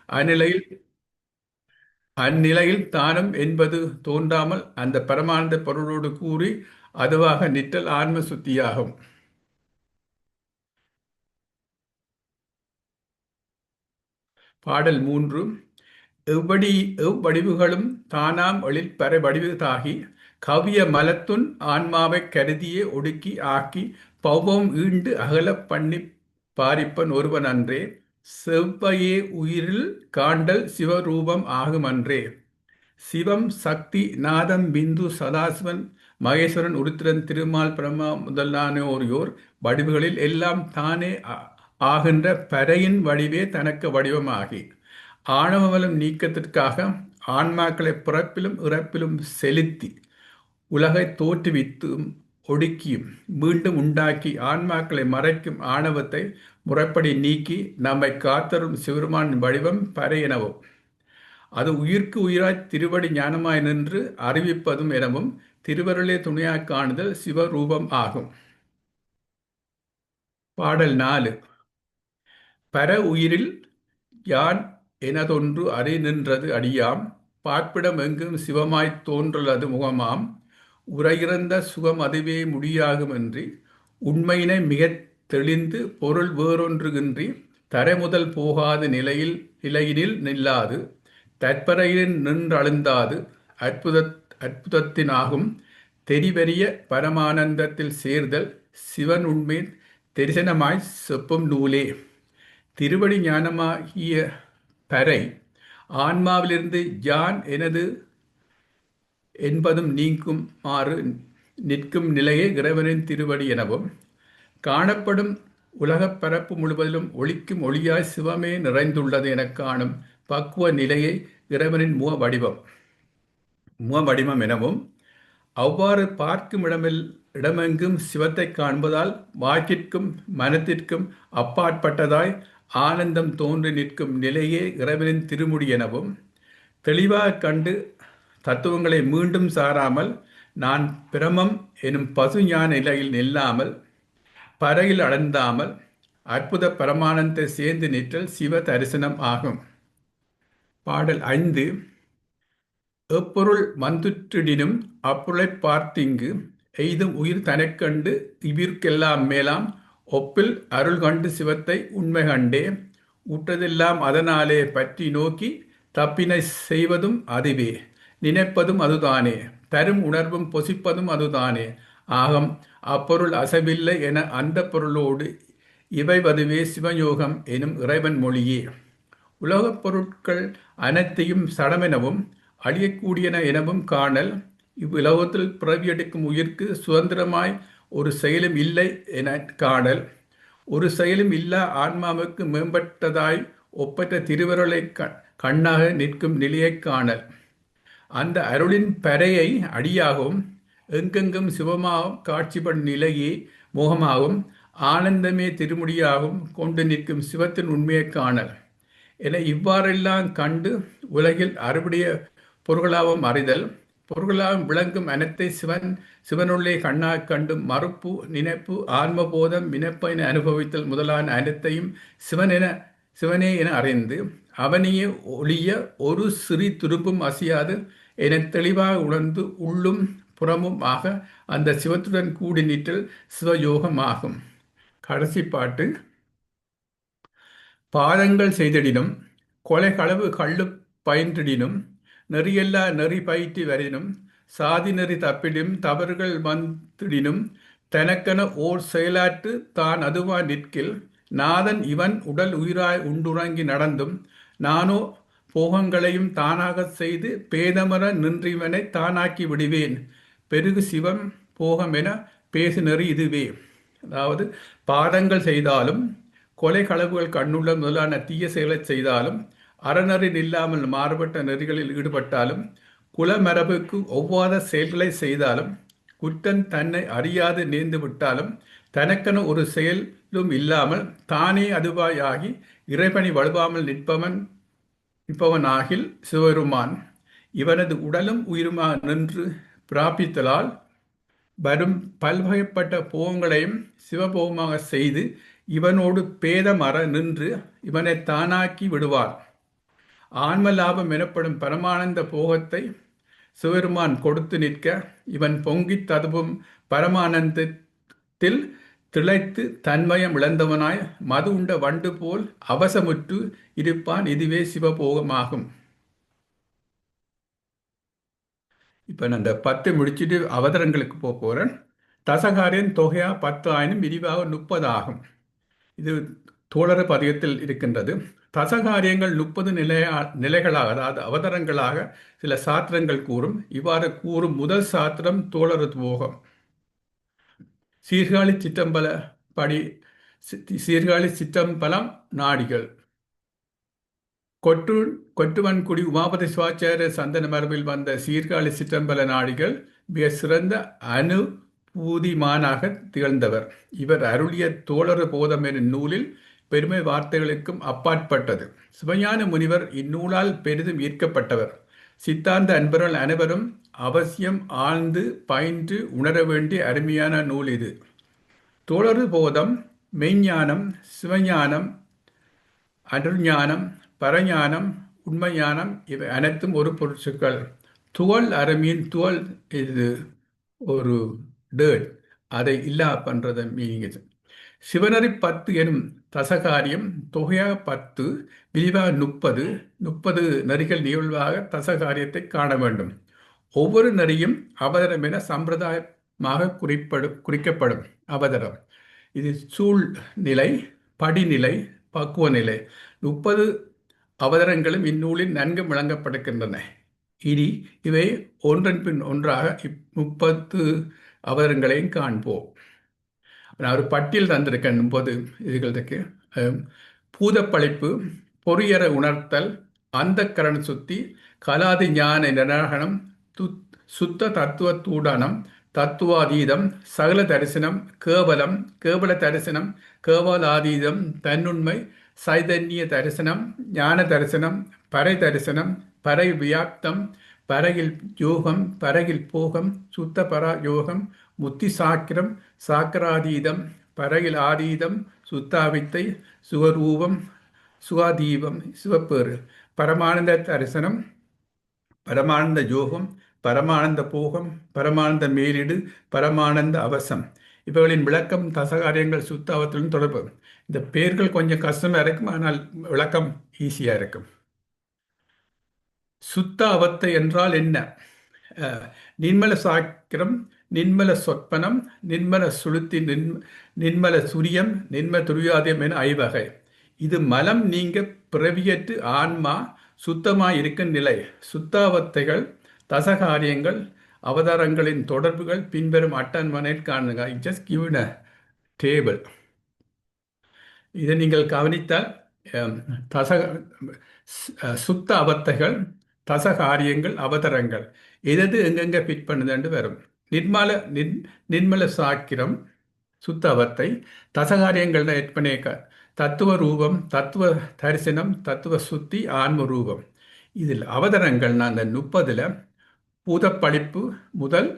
அந்நிலையில் அந்நிலையில் தானும் என்பது தோன்றாமல் அந்த பரமானந்த பொருளோடு கூறி அதுவாக நிற்றல் ஆன்ம சுத்தியாகும். பாடல் 3. எவ்வடி எவ்வடிவுகளும் தானாம் எழிற்பற வடிவுதாகி கவிய மலத்துன் ஆன்மாவைக் கருதியே ஒடுக்கி ஆக்கி பௌவம் ஈண்டு அகலப் பண்ணிப் பாரிப்பன் ஒருவன் அன்றே செவ்வையே உயிரில் காண்டல் சிவரூபம் ஆகுமன்றே. சிவம் சக்தி நாதம் பிந்து சதாசிவன் மகேஸ்வரன் உருத்திரன் திருமால் பிரம்மா முதலானோர் வடிவுகளில் எல்லாம் தானே ஆகின்ற பரையின் வடிவே தனக்கு வடிவமாகி ஆணவமலம் நீக்கத்திற்காக ஆன்மாக்களை பிறப்பிலும் இறப்பிலும் செலுத்தி உலகை தோற்றுவித்தும் ஒடுக்கியும் மீண்டும் உண்டாக்கி ஆன்மாக்களை மறைக்கும் ஆணவத்தை முறைப்படி நீக்கி நம்மை காத்தரும் சிவருமானின் வடிவம் பறை எனவும் அது உயிர்க்கு உயிராய் திருவடி ஞானமாய் நின்று அறிவிப்பதும் எனவும் திருவருளே துணையாய் காணுதல் சிவரூபம் ஆகும். பாடல் 4. பர உயிரில் யான் எனதொன்று அறி நின்றது அடியாம் பார்ப்பிடம் எங்கும் சிவமாய்த் தோன்றலது முகமாம் உரையிறந்த சுகம் அதுவே முடியாகுமன்றி உண்மையினை மிகத் தெளிந்து பொருள் வேறொன்றுகின்றி தரைமுதல் போகாது நிலையினில் நில்லாது தற்பறையில் நின்றழுந்தாது அற்புதத்தினாகும் தெரிவரிய பரமானந்தத்தில் சேர்தல் சிவன் உண்மை தரிசனமாய் செப்பும் நூலே. திருவடி ஞானமாகிய பறை ஆன்மாவிலிருந்து யான் எனது என்பதும் நீங்குமாறு நிற்கும் நிலையே இறைவனின் திருவடி எனவும் காணப்படும் உலகப் பரப்பு முழுவதிலும் ஒளிக்கும் ஒளியாய் சிவமே நிறைந்துள்ளது எனக் காணும் பக்குவ நிலையை இறைவனின் முக வடிவம் எனவும் அவ்வாறு பார்க்கும் இடமெங்கும் சிவத்தை காண்பதால் வாக்கிற்கும் மனத்திற்கும் அப்பாற்பட்டதாய் ஆனந்தம் தோன்றி நிற்கும் நிலையே இறைவனின் திருமுடி எனவும் தெளிவாக கண்டு தத்துவங்களை மீண்டும் சாராமல் நான் பிரமம் எனும் பசு ஞான நிலையில் நில்லாமல் பறையில் அடர்ந்தாமல் அற்புத பரமானந்தை சேர்ந்து நிற்றல் சிவ தரிசனம் ஆகும். பாடல் 5. எப்பொருள் வந்துற்றிடினும் அப்பொருளைப் பார்த்திங்கு எய்தும் உயிர் தனக்கண்டு இவ்விற்கெல்லாம் மேலாம் ஒப்பில் அருள் கண்டு சிவத்தை உண்மை கண்டே உற்றதெல்லாம் அதனாலே பற்றி நோக்கி தப்பினை செய்வதும் அதுவே நினைப்பதும் அதுதானே தரும் உணர்வும் பொசிப்பதும் அதுதானே ஆகம் அப்பொருள் அசைவில்லை என அந்த பொருளோடு இவை அதுவே சிவயோகம் எனும் இறைவன் மொழியே. உலகப் பொருட்கள் அனைத்தையும் சடமெனவும் அழியக்கூடியன எனவும் காணல் இவ்வுலகத்தில் பிறவியெடுக்கும் உயிர்க்கு சுதந்திரமாய் ஒரு செயலும் இல்லை என காணல் ஒரு செயலும் இல்லா ஆன்மாவுக்கு மேம்பட்டதாய் ஒப்பற்ற திருவருளை கண்ணாக நிற்கும் நிலையைக் காணல் அந்த அருளின் பறையை அடியாகவும் எங்கெங்கும் சிவமாகவும் காட்சிப்படும் நிலையே மோகமாகவும் ஆனந்தமே திருமுடியாகவும் கொண்டு நிற்கும் சிவத்தின் உண்மையைக் காணல் என இவ்வாறெல்லாம் கண்டு உலகில் அறுபடைய பொருளாகவும் அறிதல் பொருளாகவும் விளங்கும் அனைத்தை சிவனுள்ளே கண்ணாக கண்டு மறுப்பு நினைப்பு ஆன்மபோதம் வினப்ப என அனுபவித்தல் முதலான அனைத்தையும் சிவனே என அறிந்து அவனையே ஒளிய ஒரு சிறி துரும்பும் அசையாது என தெளிவாக உணர்ந்து உள்ளும் புறமும் ஆக அந்த சிவத்துடன் கூடி நிற்றல் சிவயோகமாகும். கடைசி பாட்டு. பாதங்கள் செய்திடினும் கொலை களவு கள்ளு பயின்றிடினும் நெறியெல்லா நெறி பயிற்றி வரினும் சாதி நெறி தப்பிடினும் தவறுகள் வந்திடினும் தனக்கென ஓர் செயலாற்று தான் அதுவாய் நிற்கில் நாதன் இவன் உடல் உயிராய் உண்டுறங்கி நடந்தும் நானோ போகங்களையும் தானாகச் செய்து பேதமர நின்றிவனை தானாக்கி விடுவேன் பெருகு சிவம் போகம் என பேசு நெறி இதுவே. அதாவது பாதங்கள் செய்தாலும் கொலை களவுகள் கண்ணுள்ள முதலான தீய செயலை செய்தாலும் அறநெறி இல்லாமல் மாறுபட்ட நெறிகளில் ஈடுபட்டாலும் குலமரபுக்கு ஒவ்வாத செயல்களை செய்தாலும் குற்றம் தன்னை அறியாது நேர்ந்து விட்டாலும் தனக்கென ஒரு செயலும் இல்லாமல் தானே அதுவாய் ஆகி இறைபணி வலுவாமல் நிற்பவனாகில் சிவருமான் இவனது உடலும் உயிருமாக நின்று பிராபித்தலால் வரும் பல்வகைப்பட்ட போகங்களையும் சிவபோகமாக செய்து இவனோடு பேதமற நின்று இவனை தானாக்கி விடுவான். ஆன்ம லாபம் எனப்படும் பரமானந்த போகத்தை சிவருமான் கொடுத்து நிற்க இவன் பொங்கித் ததுவும் பரமானந்தத்தில் திளைத்து தன்மயம் இழந்தவனாய் மது உண்ட வண்டு போல் அவசமுற்று இருப்பான். இதுவே சிவபோகமாகும். இப்போ நான் அந்த 10 முடிச்சுட்டு அவதரங்களுக்கு போக போகிறேன். தசகாரியன் தொகையா 10 ஆயினும் விரிவாக 30 ஆகும். இது தோழர் பதிகத்தில் இருக்கின்றது. தசகாரியங்கள் 30 நிலைகளாக, அதாவது அவதரங்களாக சில சாத்திரங்கள் கூறும். இவ்வாறு கூறும் முதல் சாத்திரம் தோழர் போகம். சீர்காழி சிற்றம்பல படி சீர்காழி சிற்றம்பலம் நாடிகள் கொட்டு கொட்டுவன்குடி உமாபதி சிவாச்சாரிய சந்தன மரபில் வந்த சீர்காழி சிற்றம்பல நாடிகள் மிக சிறந்த அனுபூதிமானாக திகழ்ந்தவர். இவர் அருளிய தோழர் போதம் எனும் நூலில் பெருமை வார்த்தைகளுக்கும் அப்பாற்பட்டது. சிவஞான முனிவர் இந்நூலால் பெரிதும் ஈர்க்கப்பட்டவர். சித்தாந்த அன்பர்கள் அனைவரும் அவசியம் ஆழ்ந்து பயின்று உணர வேண்டிய அருமையான நூல் இது. தோழர் போதம் மெய்ஞானம், சிவஞானம், அருஞானம், பரஞானம், உண்மைஞானம் இவை அனைத்தும் ஒரு பொருட்கள். துவள் அறமீன் துவள் இது ஒரு டேர்ட், அதை இல்லா பண்றத மீனிங். சிவனரி 10 எனும் தசகாரியம் தொகையாக 10, விரிவாக 30 நரிகள் நிகழ்வாக தசகாரியத்தை காண வேண்டும். ஒவ்வொரு நரியும் அவதரம் என சம்பிரதாயமாக குறிக்கப்படும். அவதரம் இது சூழ்நிலை, படிநிலை, பக்குவ நிலை. 30 அவதரங்களும் இந்நூலில் நன்கு விளங்கப்படுகின்றன. இனி இவை ஒன்றன் பின் ஒன்றாக 30 அவதரங்களையும் காண்போம். நான் ஒரு பட்டியல் தந்திருக்கேன் 30 இதுகளுக்கு. பூதப்பழிப்பு, பொறியற உணர்த்தல், அந்த கரண சுத்தி, கலாதி ஞான நிராகணம், சுத்த தத்துவ தூடனம், தத்துவாதீதம், சகல தரிசனம், கேவலம், கேவல தரிசனம், கேவலாதீதம், தன்னுண்மை, சைதன்ய தரிசனம், ஞான தரிசனம், பறை தரிசனம், பறை வியாப்தம், பறையில் யோகம், பறையில் போகம், சுத்த பரா யோகம், முத்தி சாக்கிரம், சாக்கராதீதம், பறையில் ஆதீதம், சுத்தாவித்தை, சுகரூபம், சுகாதீபம், சிவப்பேறு, பரமானந்த தரிசனம், பரமானந்த யோகம், பரமானந்த போகம், பரமானந்த மேலிடு, பரமானந்த அவசம். இவைகளின் விளக்கம் தசகாரியங்கள் சுத்தாவத்துடன் தொடர்பு. இந்த பெயர்கள் கொஞ்சம் கஷ்டமாக இருக்கும், ஆனால் விளக்கம் ஈஸியாக இருக்கும். சுத்த அவத்தை என்றால் என்ன? நின்மல சாக்கிரம், நின்மல சொற்பனம், நின்மல சுளுத்தி, நின்மல சுரியம், நின்மல துரியாதியம் என ஐவகை. இது மலம் நீங்க பிறவியற்று ஆன்மா சுத்தமாய் இருக்கும் நிலை. சுத்தாவத்தைகள் தசகாரியங்கள் அவதாரங்களின் தொடர்புகள் பின்வரும் அட்டவணையில் காணுங்க. Just give a table. இதை நீங்கள் கவனித்தால் சுத்த அவத்தைகள், தசகாரியங்கள், அவதரங்கள் எது எங்கெங்க ஃபிட் பண்ணுதுன்னு வரும். நிர்மல சாக்கிரம் சுத்த அவத்தை, தசகாரியங்கள் ஏற்பனே தத்துவ ரூபம், தத்துவ தரிசனம், தத்துவ சுத்தி, ஆன்ம ரூபம். இதில் அவதரங்கள் நான் அந்த 30ல் பூதப்பழிப்பு முதல்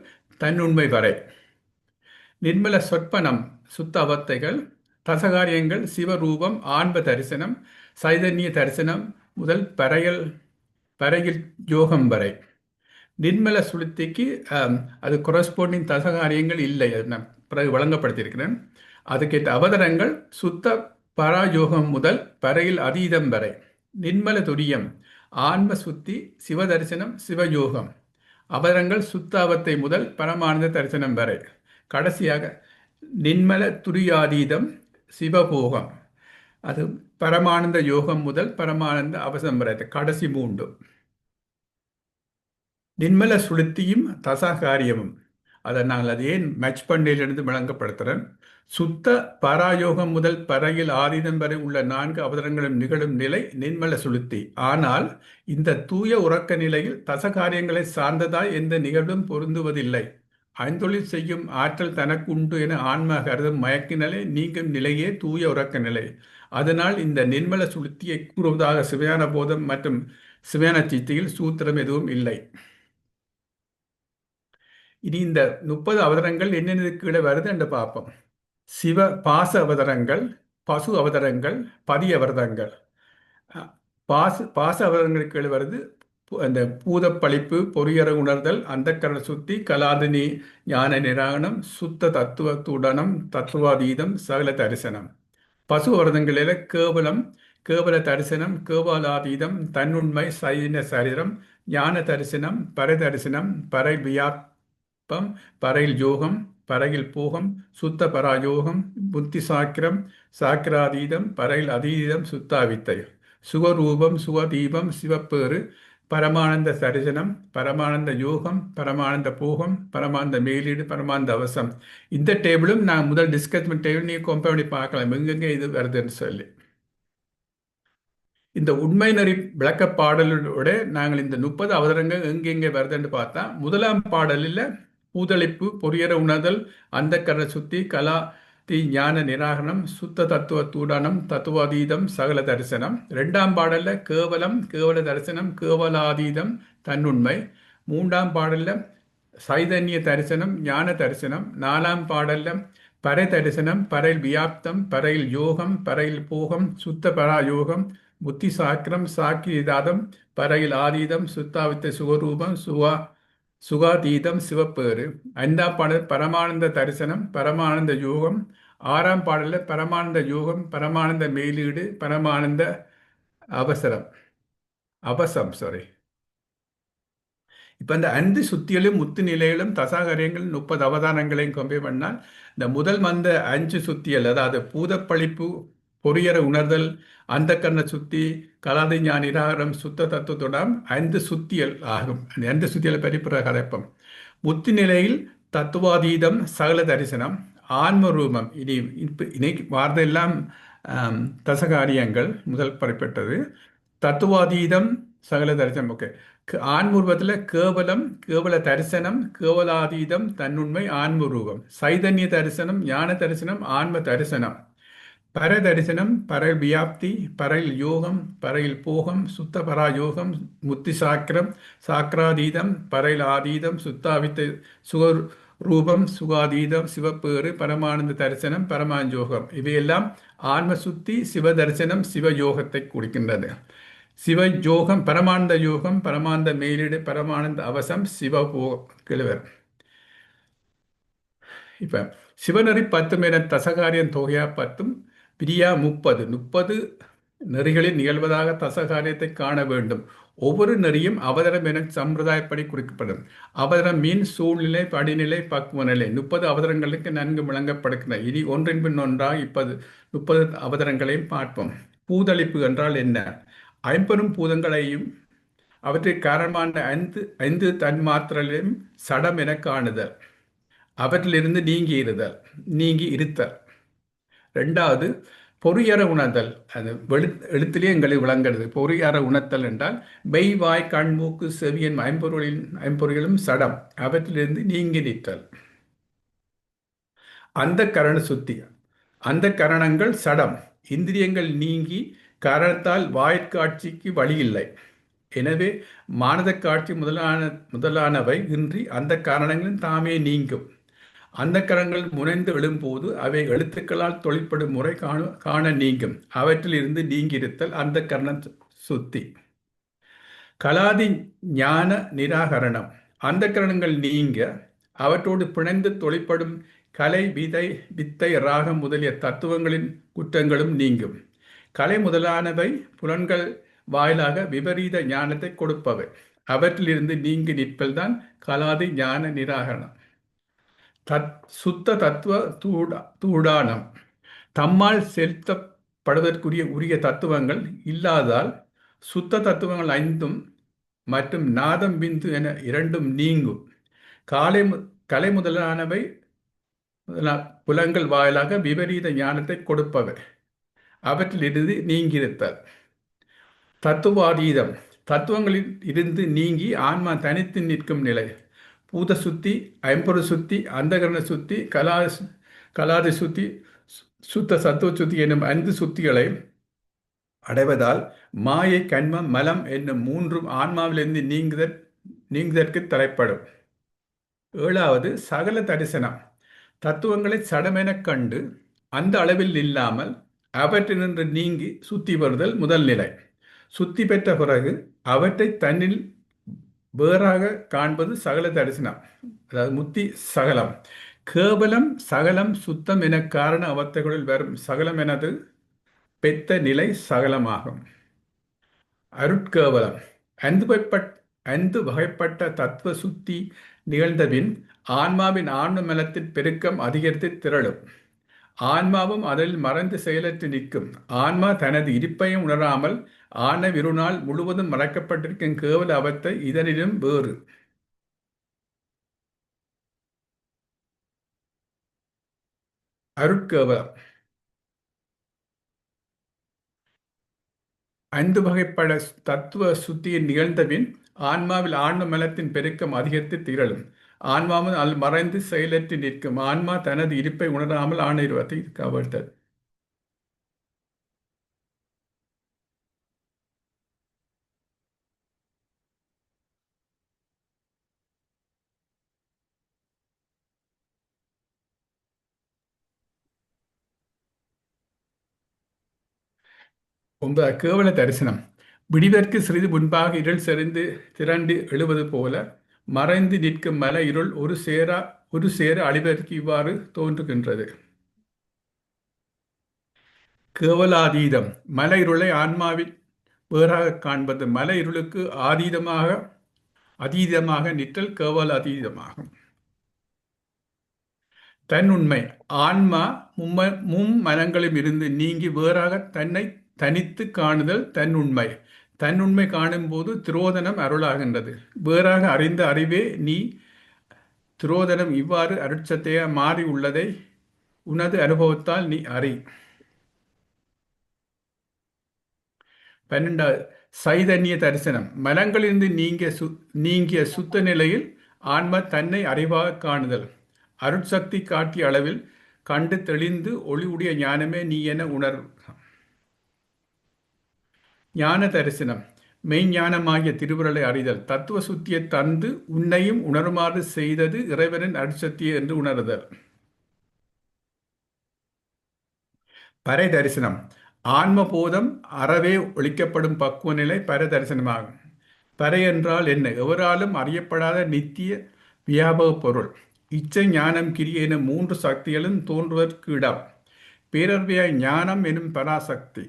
தன்னுண்மை வரை, நிர்மல சொற்பனம் சுத்த அவத்தைகள், தசகாரியங்கள் சிவரூபம், ஆன்ம தரிசனம், சைதன்ய தரிசனம் முதல் பறையில் யோகம் வரை. நிர்மல சுளுத்திக்கு அது கொரஸ்பாண்டிங் தசகாரியங்கள் இல்லை, நான் பிறகு வழங்கப்படுத்தியிருக்கிறேன். அதுக்கேற்ற அவதரங்கள் சுத்த பராயோகம் முதல் பறையில் அதீதம் வரை. நிர்மல துரியம், ஆன்ம சுத்தி, சிவதரிசனம், சிவயோகம். அவதரங்கள் சுத்தாவத்தை முதல் பரமானந்த தரிசனம் வரை. கடைசியாக நிர்மல துரியாதீதம், சிவபோகம். அது பரமானந்த யோகம் முதல் பரமானந்த அவசம் வரை, கடைசி 3. நிர்மல சுளுத்தியும் தசகாரியமும், அதை நாங்கள் அது ஏன் மேட்ச் பண்ணிலிருந்து விளங்கப்படுத்துகிறேன். சுத்த பராயோகம் முதல் பறையில் ஆதீதம் வரை உள்ள 4 அவதரங்களும் நிகழும் நிலை நிர்மல சுளுத்தி. ஆனால் இந்த தூய உறக்க நிலையில் தசகாரியங்களை சார்ந்ததாய் எந்த நிகழ்வும் பொருந்துவதில்லை. ஐந்தொழில் செய்யும் ஆற்றல் தனக்கு உண்டு என ஆன்மா கருதும் மயக்க நிலை நீங்கும் நிலையே தூய உறக்க நிலை. அதனால் இந்த நிர்மல சுளுத்தியை கூறுவதாக சிவஞான போதம் மற்றும் சிவஞான சித்தியில் சூத்திரம் எதுவும் இல்லை. இனி இந்த 30 அவதரங்கள் என்னென்ன கீழே வருது என்று பார்ப்போம். சிவ பாச அவதரங்கள், பசு அவதரங்கள், பதி அவதரங்கள். பாச அவதங்களுக்கு கீழ் வருது அந்த பூதப்பளிப்பு, பொறியற உணர்தல், அந்தக்கரண சுத்தி, கலாதினி, ஞான நிராகரணம், சுத்த தத்துவ துடனம், தத்துவாதீதம், சகல தரிசனம். பசு அவர்தங்களில கேவலம், கேவல தரிசனம், கேவலாதீதம், தன்னுண்மை, சைன சரீரம், ஞான தரிசனம், பரை தரிசனம், பரை வியாபம், பரையில் யோகம், பரையில் போகம், சுத்த பராயோகம், புத்தி சாக்கிரம், சாக்கிராதீதம், பரையில் அதீதம், சுத்தாவித்தை, சுகரூபம், சுகதீபம், சிவப்பேறு, பரமானந்த தரிசனம், பரமானந்த யோகம், பரமானந்த போகம், பரமானந்த மேலீடு, பரமானந்த அவசம். இந்த டேபிளும் நான் முதல் டிஸ்கஸ்மெண்ட் டேபிள் நீங்கள் கம்பேர் பண்ணி பார்க்கலாம் எங்கெங்கே இது வருதுன்னு சொல்லி. இந்த உண்மை நெறி விளக்க பாடலோட நாங்கள் இந்த 30 அவதரங்கள் எங்கெங்கே வருதுன்னு பார்த்தா, முதலாம் பாடலில் பூதளிப்பு, பொறியற உணர்தல், அந்த கர சுத்தி, கலா தி ஞான நிராகரணம், சுத்த தத்துவ தூடனம், தத்துவாதீதம், சகல தரிசனம். ரெண்டாம் பாடல்ல கேவலம், கேவல தரிசனம், கேவலாதீதம், தன்னுண்மை. மூன்றாம் பாடல்ல சைதன்ய தரிசனம், ஞான தரிசனம். நாலாம் பாடல்ல பறை தரிசனம், பறையில் வியாப்தம், பறையில் யோகம், பறையில் போகம், சுத்த பராயோகம், புத்தி சாக்கிரம், சாக்கியதாதம், பறையில் ஆதீதம், சுத்தாவித்த சுகரூபம், சுகாதீதம், சிவப்பேறு. ஐந்தாம் பாடல் பரமானந்த தரிசனம், பரமானந்த யோகம். ஆறாம் பாடலில் பரமானந்த யோகம், பரமானந்த மேலீடு, பரமானந்த அவசரம் அவசம் சாரி. இப்போ இந்த 5 சுத்திகளும் முத்து நிலைகளும் தசாகரியங்களும் 30 அவதானங்களையும் கம்பேர் பண்ணால், இந்த முதல் வந்த 5 சுத்தியல், அதாவது பூதப்பளிப்பு, பொறியற உணர்தல், அந்த கண்ண சுத்தி, கலாதிஞா நிராகரம், சுத்த தத்துவத்துடன் 5 சுத்தியல் ஆகும். அந்த 5 சுத்தியலை பற்றி பிற கதைப்பம். முத்து நிலையில் தத்துவாதீதம், சகல தரிசனம், ஆன்ம ரூபம். இனி இன்னைக்கு வார்த்தையெல்லாம் தசகாரியங்கள் முதல் பறிப்பட்டது. தத்துவாதீதம், சகல தரிசனம். ஓகே. ஆன்மூர்வத்தில் கேவலம், கேவல தரிசனம், கேவலாதீதம், தன்னுண்மை, ஆன்மரூபம். சைதன்ய தரிசனம், ஞான தரிசனம், ஆன்ம தரிசனம். பர தரிசனம், பர வியாப்தி, பரையில் யோகம், பரையில் போகம், சுத்த பராயோகம், முத்தி சாக்கிரம், சாக்கிராதீதம், பரையில் ஆதீதம், சுத்தாவித்த சுகர் ரூபம், சுகாதீதம், சிவப்பேறு, பரமானந்த தரிசனம், பரமாஞ்சோகம். இவையெல்லாம் ஆன்ம சுத்தி, சிவ தரிசனம், சிவயோகத்தை கொடுக்கின்றது. சிவயோகம், பரமானந்த யோகம், பரமானந்த மேலீடு, பரமானந்த அவசம், கிழவர். இப்போ சிவநெறி 10 என தசகாரியம் தொகையா 10, பிரியா 30 நெறிகளில் நிகழ்வதாக தசகாரியத்தை காண வேண்டும். ஒவ்வொரு நெறியும் அவதரம் என சம்பிரதாயப்படி குறிக்கப்படும். அவதரம் மீன் சூழ்நிலை, படிநிலை, பக்குவ நிலை. 30 அவதரங்களுக்கு நன்கு விளங்கப்படுகின்றன. இனி ஒன்றின் பின் ஒன்றாக 30 அவதரங்களையும் பார்ப்போம். பூதளிப்பு என்றால் என்ன? ஐம்பெரும் பூதங்களையும் அவற்றிற்கு காரணமான 5 தன்மாத்திரைகளையும் சடம் என காணுதல், அவற்றிலிருந்து நீங்கி இருத்தல். ரெண்டாவது பொறியற உணர்தல். அது எழுத்திலே எங்களுக்கு விளங்குறது. பொறியற உணர்த்தல் என்றால் மெய், வாய், கண், மூக்கு, செவியன் ஐம்பொறிகளும் சடம், அவற்றிலிருந்து நீங்கி நிற்றல். அந்த கரண சுத்தி, அந்த கரணங்கள் சடம், இந்திரியங்கள் நீங்கி காரணத்தால் வாய்க்காட்சிக்கு வழி இல்லை. எனவே மானத காட்சி முதலானவை இன்றி அந்த காரணங்களும் தாமே நீங்கும். அந்த கரணங்கள் முனைந்து எழும்போது அவை எழுத்துக்களால் தொழிற்படும் முறை காண நீங்கும். அவற்றில் இருந்து நீங்கியிருத்தல் அந்த கரண சுத்தி. கலாதி ஞான நிராகரணம். அந்த கரணங்கள் நீங்க அவற்றோடு பிணைந்து தொழிற்படும் கலை, வித்தை, ராகம் முதலிய தத்துவங்களின் குற்றங்களும் நீங்கும். கலை முதலானவை புலன்கள் வாயிலாக விபரீத ஞானத்தை கொடுப்பவை. அவற்றிலிருந்து நீங்கி நிற்பல் தான் கலாதி ஞான நிராகரணம். சுத்த தத்துவ தூடானம். தம்மால் செலுத்தப்படுவதற்குரிய தத்துவங்கள் இல்லாதால் சுத்த தத்துவங்கள் 5 மற்றும் நாதம், பிந்து என 2 நீங்கும். கலை முதலானவை புலன்கள் வாயிலாக விபரீத ஞானத்தை கொடுப்பவை. அவற்றிலிருந்து நீங்கியிருத்தல். தத்துவாதீதம். தத்துவங்களில் இருந்து நீங்கி ஆன்மா தனித்து நிற்கும் நிலை. பூத சுத்தி, ஐம்பொரு சுத்தி, அந்தகரண சுத்தி, கலாதி சுத்தி, சுத்த சத்துவ சுத்தி என்னும் 5 சுத்திகளை அடைவதால் மாயை, கண்மம், மலம் என்னும் 3 ஆன்மாவிலிருந்து நீங்குதற்கு தலைப்படும். 7வது சகல தரிசனம். தத்துவங்களை சடமெனக் கண்டு அந்த அளவில் இல்லாமல் அவற்றினின்று நீங்கி சுத்தி வருதல் முதல் நிலை. சுத்தி பெற்ற பிறகு அவற்றை தன்னில் வேறாக காண்பது சகல தரிசனம். அதாவது முத்தி சகலம். கேவலம் சகலம் சுத்தம் என காரண அவத்தைகளில் வரும் சகலம் எனது பெத்த நிலை சகலமாகும். அருட்கேவலம் ஐந்து வகைப்பட்ட தத்துவ சுத்தி நிகழ்ந்தபின் ஆன்மாவின் ஆன்ம மலத்தின் பெருக்கம் அதிகரித்து திரளும். ஆன்மாவும் அதில் மறைந்து செயலற்று நிற்கும். ஆன்மா தனது இருப்பையும் உணராமல் ஆனவிருநாள் முழுவதும் மறைக்கப்பட்டிருக்கும் கேவல அவத்தை இதனிலும் வேறு. அருட்கேவலம் ஐந்து வகைப்பட தத்துவ சுத்தியின் நிகழ்ந்தபின் ஆன்மாவில் ஆன்ம மலத்தின் பெருக்கம் அதிகரித்து திரளும். ஆன்மாவும் அதில் மறைந்து செயலற்று நிற்கும். ஆன்மா தனது இருப்பை உணராமல் ஆணையுருவத்தை கவர்த்தது. கேவல தரிசனம். விடிவதற்கு சிறிது முன்பாக இருள் செறிந்து திரண்டு எழுவது போல மறைந்து நிற்கும் மல இருள் ஒரு சேர அழிவதற்கு இவ்வாறு தோன்றுகின்றது. கேவலாதீதம். மல இருளை ஆன்மாவில் வேறாக காண்பது. மல இருளுக்கு அதீதமாக நிற்றல் கேவலாதீதமாகும். தன்னுண்மை. ஆன்மா மும்மலங்களும் இருந்து நீங்கி வேறாக தன்னை தனித்து காணுதல் தன்னுண்மை. தன்னுண்மை காணும்போது திரோதனம் அருளாகின்றது. வேறாக அறிந்த அறிவே நீ திரோதனம். இவ்வாறு அருட்சத்தையா மாறி உள்ளதை உனது அனுபவத்தால் நீ அறி. 12. சைதன்ய தரிசனம். மலங்களிலிருந்து நீங்கிய சுத்த நிலையில் ஆன்மா தன்னை அறிவாக காணுதல். அருட்சக்தி காட்டிய அளவில் கண்டு தெளிந்து ஒளிவுடைய ஞானமே நீ என உணர். ஞான தரிசனம். மெய்ஞானமாகிய திருவுருளை அறிதல். தத்துவ சுத்தியை தந்து உன்னையும் உணருமாறு செய்தது இறைவனின் அருட்சக்தியை என்று உணர்தல். பரை தரிசனம். ஆன்மபோதம் அறவே ஒழிக்கப்படும் பக்குவ நிலை பர தரிசனமாகும். பறை என்றால் என்ன? எவராலும் அறியப்படாத நித்திய வியாபக பொருள். இச்சை ஞானம் கிரியை என மூன்று சக்திகளும் தோன்றுவதற்கு இடம். பேரறிவாய் ஞானம் எனும் பராசக்தி.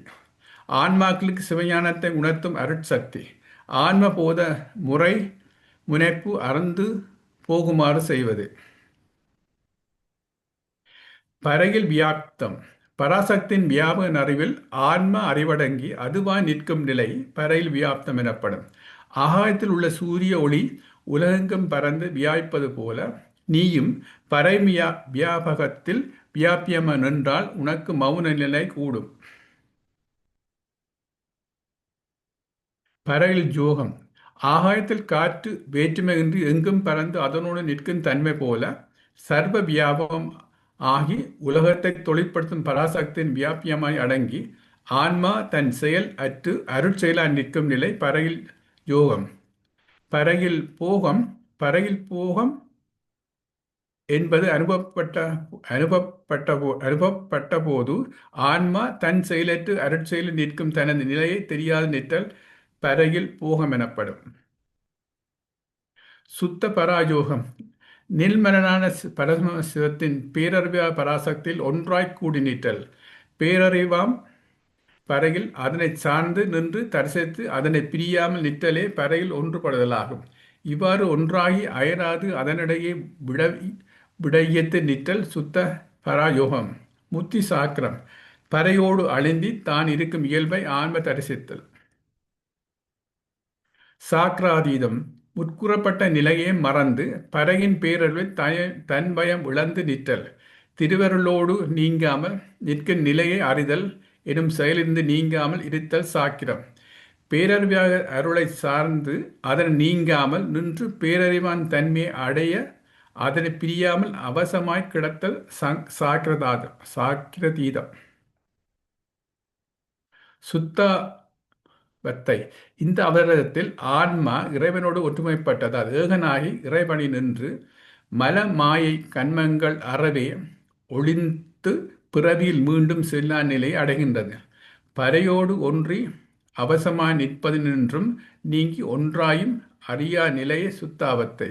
ஆன்மாக்களுக்கு சிவஞானத்தை உணர்த்தும் அருட்சக்தி. ஆன்ம போத முறை முனைப்பு அறந்து போகுமாறு செய்வது. பரையில் வியாப்தம். பராசக்தியின் வியாபக அறிவில் ஆன்ம அறிவடங்கி அதுவாய் நிற்கும் நிலை பரையில் வியாப்தம் எனப்படும். ஆகாயத்தில் உள்ள சூரிய ஒளி உலகெங்கும் பறந்து வியாபிப்பது போல நீயும் பரை வியாபகத்தில் வியாபியம நின்றால் உனக்கு மௌன நிலை கூடும். பரையில் ஜோகம். ஆகாயத்தில் காற்று வேற்றுமையின்றி எங்கும் பறந்து அதனோடு நிற்கும் தன்மை போல சர்வ வியாபகம் ஆகி உலகத்தை தொழிற்படுத்தும் பராசக்தியின் வியாபியமாய் அடங்கி ஆன்மா தன் செயல் அற்று அருட்செயலாய் நிற்கும் நிலை பரையில் யோகம். பரையில் போகம் என்பது அனுபவப்பட்ட போது ஆன்மா தன் செயலற்று அருட்செயலில் நிற்கும் தனது நிலையை தெரியாது நிற்றல் பரையில் போகம் எனப்படும். சுத்த பராயோகம். நில்மலனான பரமசிவத்தின் பேரறிவா பராசக்தியில் ஒன்றாய் கூடி நிற்றல். பேரறிவாம் பறையில் அதனை சார்ந்து நின்று தரிசித்து அதனை பிரியாமல் நிற்றலே பறையில் ஒன்றுபடுதலாகும். இவ்வாறு ஒன்றாகி அயராது அதனிடையே விடையத்து நிற்றல் சுத்த பராயோகம். முத்தி சாக்கிரம். பறையோடு அழிந்தி தான் இருக்கும் இயல்பை ஆன்ம தரிசித்தல். சாக்கிராதீதம். முற்கூறப்பட்ட நிலையே மறந்து பறையின் பேரறிவில் தன் பயம் இழந்து நிற்றல். திருவருளோடு நீங்காமல் நிற்கும் நிலையை அறிதல் எனும் செயலிருந்து நீங்காமல் இருத்தல் சாக்கிரம். பேரறிவாக அருளை சார்ந்து அதனை நீங்காமல் நின்று பேரறிவான் தன்மையை அடைய அதனை பிரியாமல் அவசமாய் கிடத்தல் சாக்கிரதீதம். சுத்தவத்தை. இந்த அவதாரத்தில் ஆன்மா இறைவனோடு ஒற்றுமைப்பட்டதால் ஏகனாகி இறைவனை நின்று மல மாயை கண்மங்கள் அறவே ஒளிந்து பிறவியில் மீண்டும் செல்லா நிலையை அடைகின்றது. பறையோடு ஒன்றி அவசமாய் நிற்பது நின்றும் நீங்கி ஒன்றாயும் அறியா நிலையே சுத்தாவத்தை.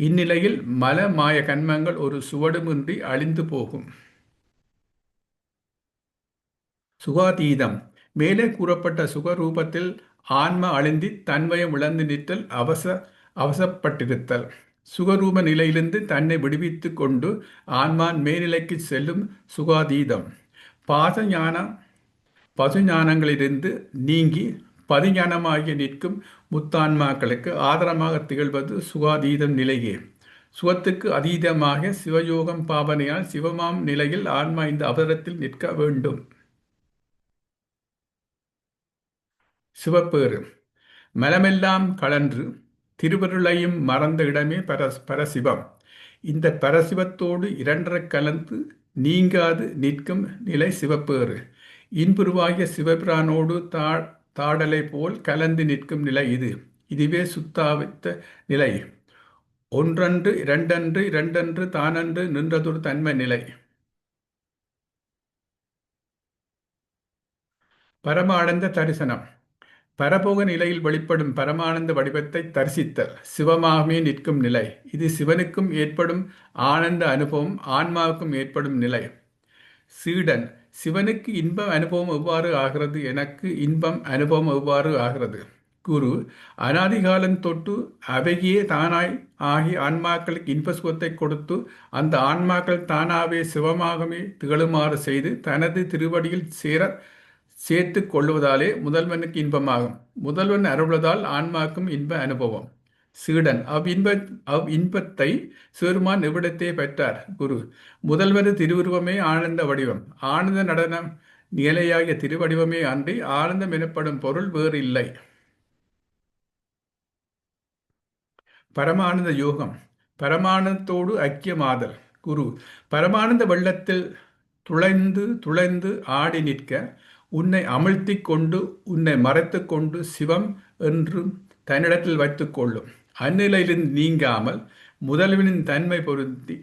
இந்நிலையில் மல மாய கன்மங்கள் ஒரு சுவடுமின்றி அழிந்து போகும். சுகாதீதம். மேலே கூறப்பட்ட சுகரூபத்தில் ஆன்ம அழுந்தி தன்மயம் இழந்து நிற்றல் அவசப்பட்டிருத்தல். சுகரூப நிலையிலிருந்து தன்னை விடுவித்துக் கொண்டு ஆன்மான் மேல்நிலைக்கு செல்லும் சுகாதீதம். பாச ஞான பசுஞானங்களிலிருந்து நீங்கி பதிஞானமாகி நிற்கும் முத்தான்மாக்களுக்கு ஆதாரமாக திகழ்வது சுகாதீதம் நிலையே. சுகத்துக்கு அதீதமாக சிவயோகம் பாவனையால் சிவமாம் நிலையில் ஆன்மா இந்த அவசரத்தில் நிற்க வேண்டும். சிவப்பேறு. மலமெல்லாம் கலன்று திருவருளையும் மறந்த இடமே பரசிவம். இந்த பரசிவத்தோடு இரண்டரை கலந்து நீங்காது நிற்கும் நிலை சிவப்பேறு. இன்புருவாகிய சிவபிரானோடு தாடலை போல் கலந்து நிற்கும் நிலை இது. இதுவே சுத்தாவித்த நிலை. ஒன்றன்று இரண்டன்று இரண்டன்று தானன்று நின்றதொரு தன்மை நிலை. பரமானந்த தரிசனம். பரபோக நிலையில் வெளிப்படும் பரமானந்த வடிவத்தை தரிசித்தல் சிவமாகவே நிற்கும் நிலை. இது சிவனுக்கும் ஏற்படும் ஆனந்த அனுபவம், ஆன்மாவுக்கும் ஏற்படும் நிலை. சீடன். சிவனுக்கு இன்பம் அனுபவம் எவ்வாறு ஆகிறது, எனக்கு இன்பம் அனுபவம் எவ்வாறு ஆகிறது? குரு. அனாதிகாலம் தொட்டு அவையே தானாய் ஆகி ஆன்மாக்களுக்கு இன்ப சுகத்தை கொடுத்து அந்த ஆன்மாக்கள் தானாவே சிவமாகவே திகழுமாறு செய்து தனது திருவடியில் சேர்த்து கொள்வதாலே முதல்வனுக்கு இன்பமாகும். முதல்வன் அருள்வதால் ஆன்மாக்கும் இன்ப அனுபவம். சீடன். இன்பத்தை சிறுமான் எவ்விடத்தே பெற்றார்? குரு. முதல்வர் திருவுருவமே ஆனந்த வடிவம். ஆனந்த நடனம் நிலையாகிய திருவடிவமே அன்றி ஆனந்தம் எனப்படும் பொருள் வேறு இல்லை. பரமானந்த யோகம். பரமானந்தத்தோடு ஐக்கியமாதல். குரு. பரமானந்த வெள்ளத்தில் துளைந்து துளைந்து ஆடி நிற்க உன்னை அமிழ்த்தி கொண்டு உன்னை மறைத்து கொண்டு சிவம் என்றும் தன்னிடத்தில் வைத்துக் கொள்ளும். அந்நிலையிலிருந்து நீங்காமல் முதல்வனின் தன்மை பொருந்தி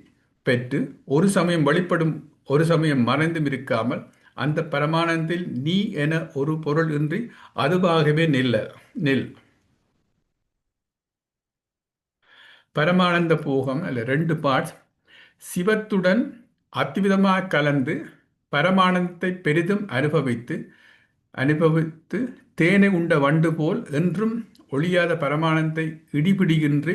பெற்று ஒரு சமயம் வெளிப்படும் ஒரு சமயம் மறைந்தும் இருக்காமல் அந்த பரமானந்தில் நீ என ஒரு பொருள் இன்றி அதுவாகவே நில். பரமானந்த போகம் அல்ல 2 பார்ட்ஸ். சிவத்துடன் அத்விதமாக கலந்து பரமானந்தத்தை பெரிதும் அனுபவித்து தேனை உண்ட வண்டு போல் என்றும் ஒழியாத பரமானந்தத்தை இடிபிடிகின்று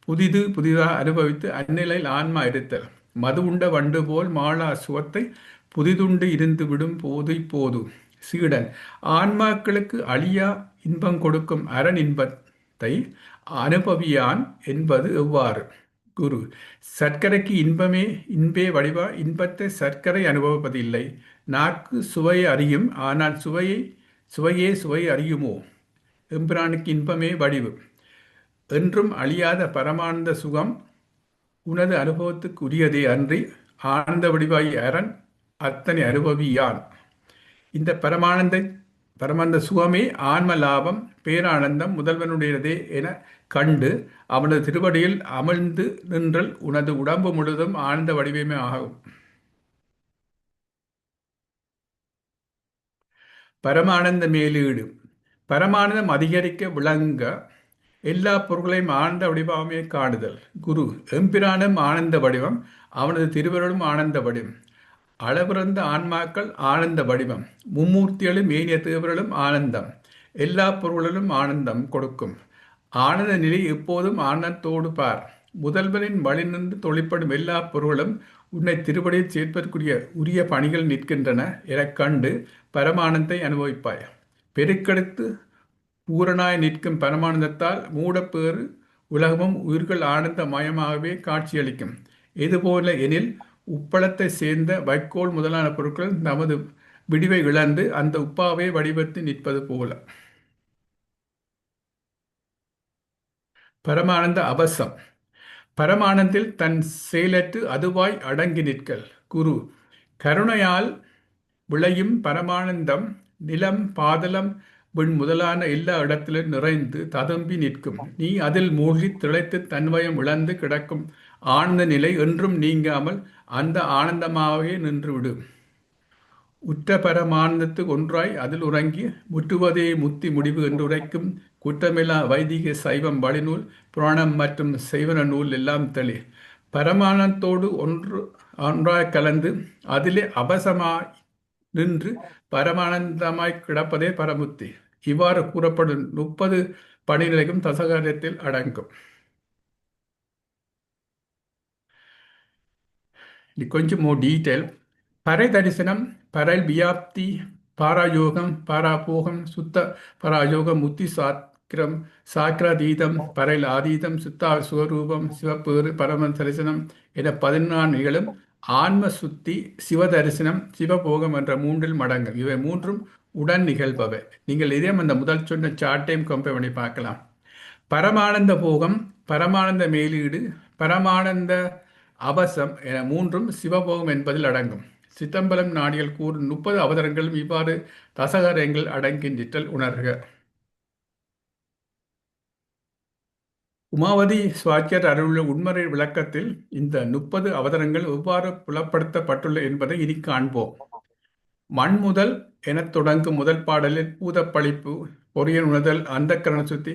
புதிதாக அனுபவித்து அந்நிலையில் ஆன்மா இருத்தல். மது உண்ட வண்டு போல் மாளா சுகத்தை புதிதுண்டு இருந்து விடும் போது. சீடன். ஆன்மாக்களுக்கு அழியா இன்பம் கொடுக்கும் அரண் இன்பத்தை அனுபவியான் என்பது எவ்வாறு? குரு. சர்க்கரைக்கு இன்பே வடிவா. இன்பத்தை சர்க்கரை அனுபவிப்பதில்லை. நாக்கு சுவையை அறியும், ஆனால் சுவையை அறியுமோ? எம்பிரானுக்கு இன்பமே வடிவு. என்றும் அழியாத பரமானந்த சுகம் உனது அனுபவத்துக்கு உரியதே அன்றி ஆனந்த வடிவாய் அரண் அத்தனை அனுபவியான். இந்த பரமானந்த சுகமே ஆன்ம லாபம், பேரானந்தம் முதல்வனுடையதே என கண்டு அவனது திருவடியில் அமிழ்ந்து நின்றல் உனது உடம்பு முழுதும் ஆனந்த வடிவமே ஆகும். பரமானந்த மேலீடு. பரமானந்தம் அதிகரிக்க விளங்க எல்லா பொருள்களையும் ஆனந்த வடிவமே காணுதல். குரு. எம்பிரானும் ஆனந்த வடிவம், அவனது திருவருளும் ஆனந்த வடிவம். அளவிறந்த ஆன்மாக்கள் ஆனந்த வடிவம். மும்மூர்த்திகளும் ஏனிய தேவர்களும் ஆனந்தம். எல்லா பொருள்களிலும் ஆனந்தம் கொடுக்கும். ஆனந்த நிலை எப்போதும் ஆனந்தத்தோடு பார். முதல்வனின் வழி நின்று தொழிற்படும் எல்லா பொருள்களும் உன்னை திருவடியில் சேர்ப்பதற்குரிய உரிய பணிகள் நிற்கின்றன எனக் கண்டு பரமானந்தை அனுபவிப்பாய். பெருக்கெடுத்து பூரணாய் நிற்கும் பரமானந்தத்தால் மூடப்பேறு உலகமும் உயிர்கள் ஆனந்த மயமாகவே காட்சியளிக்கும். இதுபோல எனில் உப்பளத்தை சேர்ந்த வைக்கோல் முதலான பொருட்கள் நமது விடிவை இழந்து அந்த உப்பாவே வடிவத்து நிற்பது போல. பரமானந்த அவசம். பரமானந்தில் தன் செயலற்று அதுவாய் அடங்கி நிற்கல். குரு. கருணையால் விளையும் பரமானந்தம் நிலம் பாதலம் விண் முதலான எல்லா இடத்திலும் நிறைந்து ததும்பி நிற்கும். நீ அதில் மூழ்கி திளைத்து தன்வயம் இழந்து கிடக்கும் ஆனந்த நிலை என்றும் நீங்காமல் அந்த ஆனந்தமாகவே நின்றுவிடும். உற்ற பரமானந்தத்து ஒன்றாய் அதில் உறங்கி முற்றுவதே முத்தி முடிவு என்று உரைக்கும் குற்றமில்லா வைதிக சைவம் வழிநூல் புராணம் மற்றும் செய்வன நூல் எல்லாம் தெளி பரமானந்தத்தோடு ஒன்றாய் கலந்து அதிலே அபசமாய் நின்று பரமானந்தமாய் கிடப்பதே பரமுத்தி. இவ்வாறு கூறப்படும் 30 படிநிலையும் தசகாரியத்தில் அடங்கும். కొంచెం more detail. பரதரிசனம், பரல் வியாப்தி, பாராயோகம், பாராபோகம், சுத்த பராயோகம், முத்தி சாக்கிரம், சாக்கிராதீதம், பரல் ஆதீதம், சுத்தா சுவரூபம், சிவப்பேறு, பரம தரிசனம் என 14 நிகழும். ஆன்ம சுத்தி, சிவதரிசனம், சிவபோகம் என்ற மூன்றில் மடங்கும். இவை மூன்றும் உடன் நிகழ்பவை. நீங்கள் இதே அந்த முதல் சொன்ன சார்ட்டையும் கம்பேர் பண்ணி பார்க்கலாம். பரமானந்த போகம், பரமானந்த மேலீடு, பரமானந்த அபசம் என மூன்றும் சிவபோகம் என்பதில் அடங்கும். சிதம்பரம் நாடிகள் கூறும் 30 அவதாரங்களும் இவ்வாறு தசகாரியங்கள் அடங்கின்றிட்டல் உணர்க. உமாவதி சுவாக்கியர் அருளுள்ள உண்மறை விளக்கத்தில் இந்த 30 அவதாரங்கள் எவ்வாறு புலப்படுத்தப்பட்டுள்ள என்பதை இனி காண்போம். மண் முதல் எனத் தொடங்கும் முதல் பாடலில் பூதப்பழிப்பு, பொறியன் உணர்தல், அந்த கரண சுத்தி,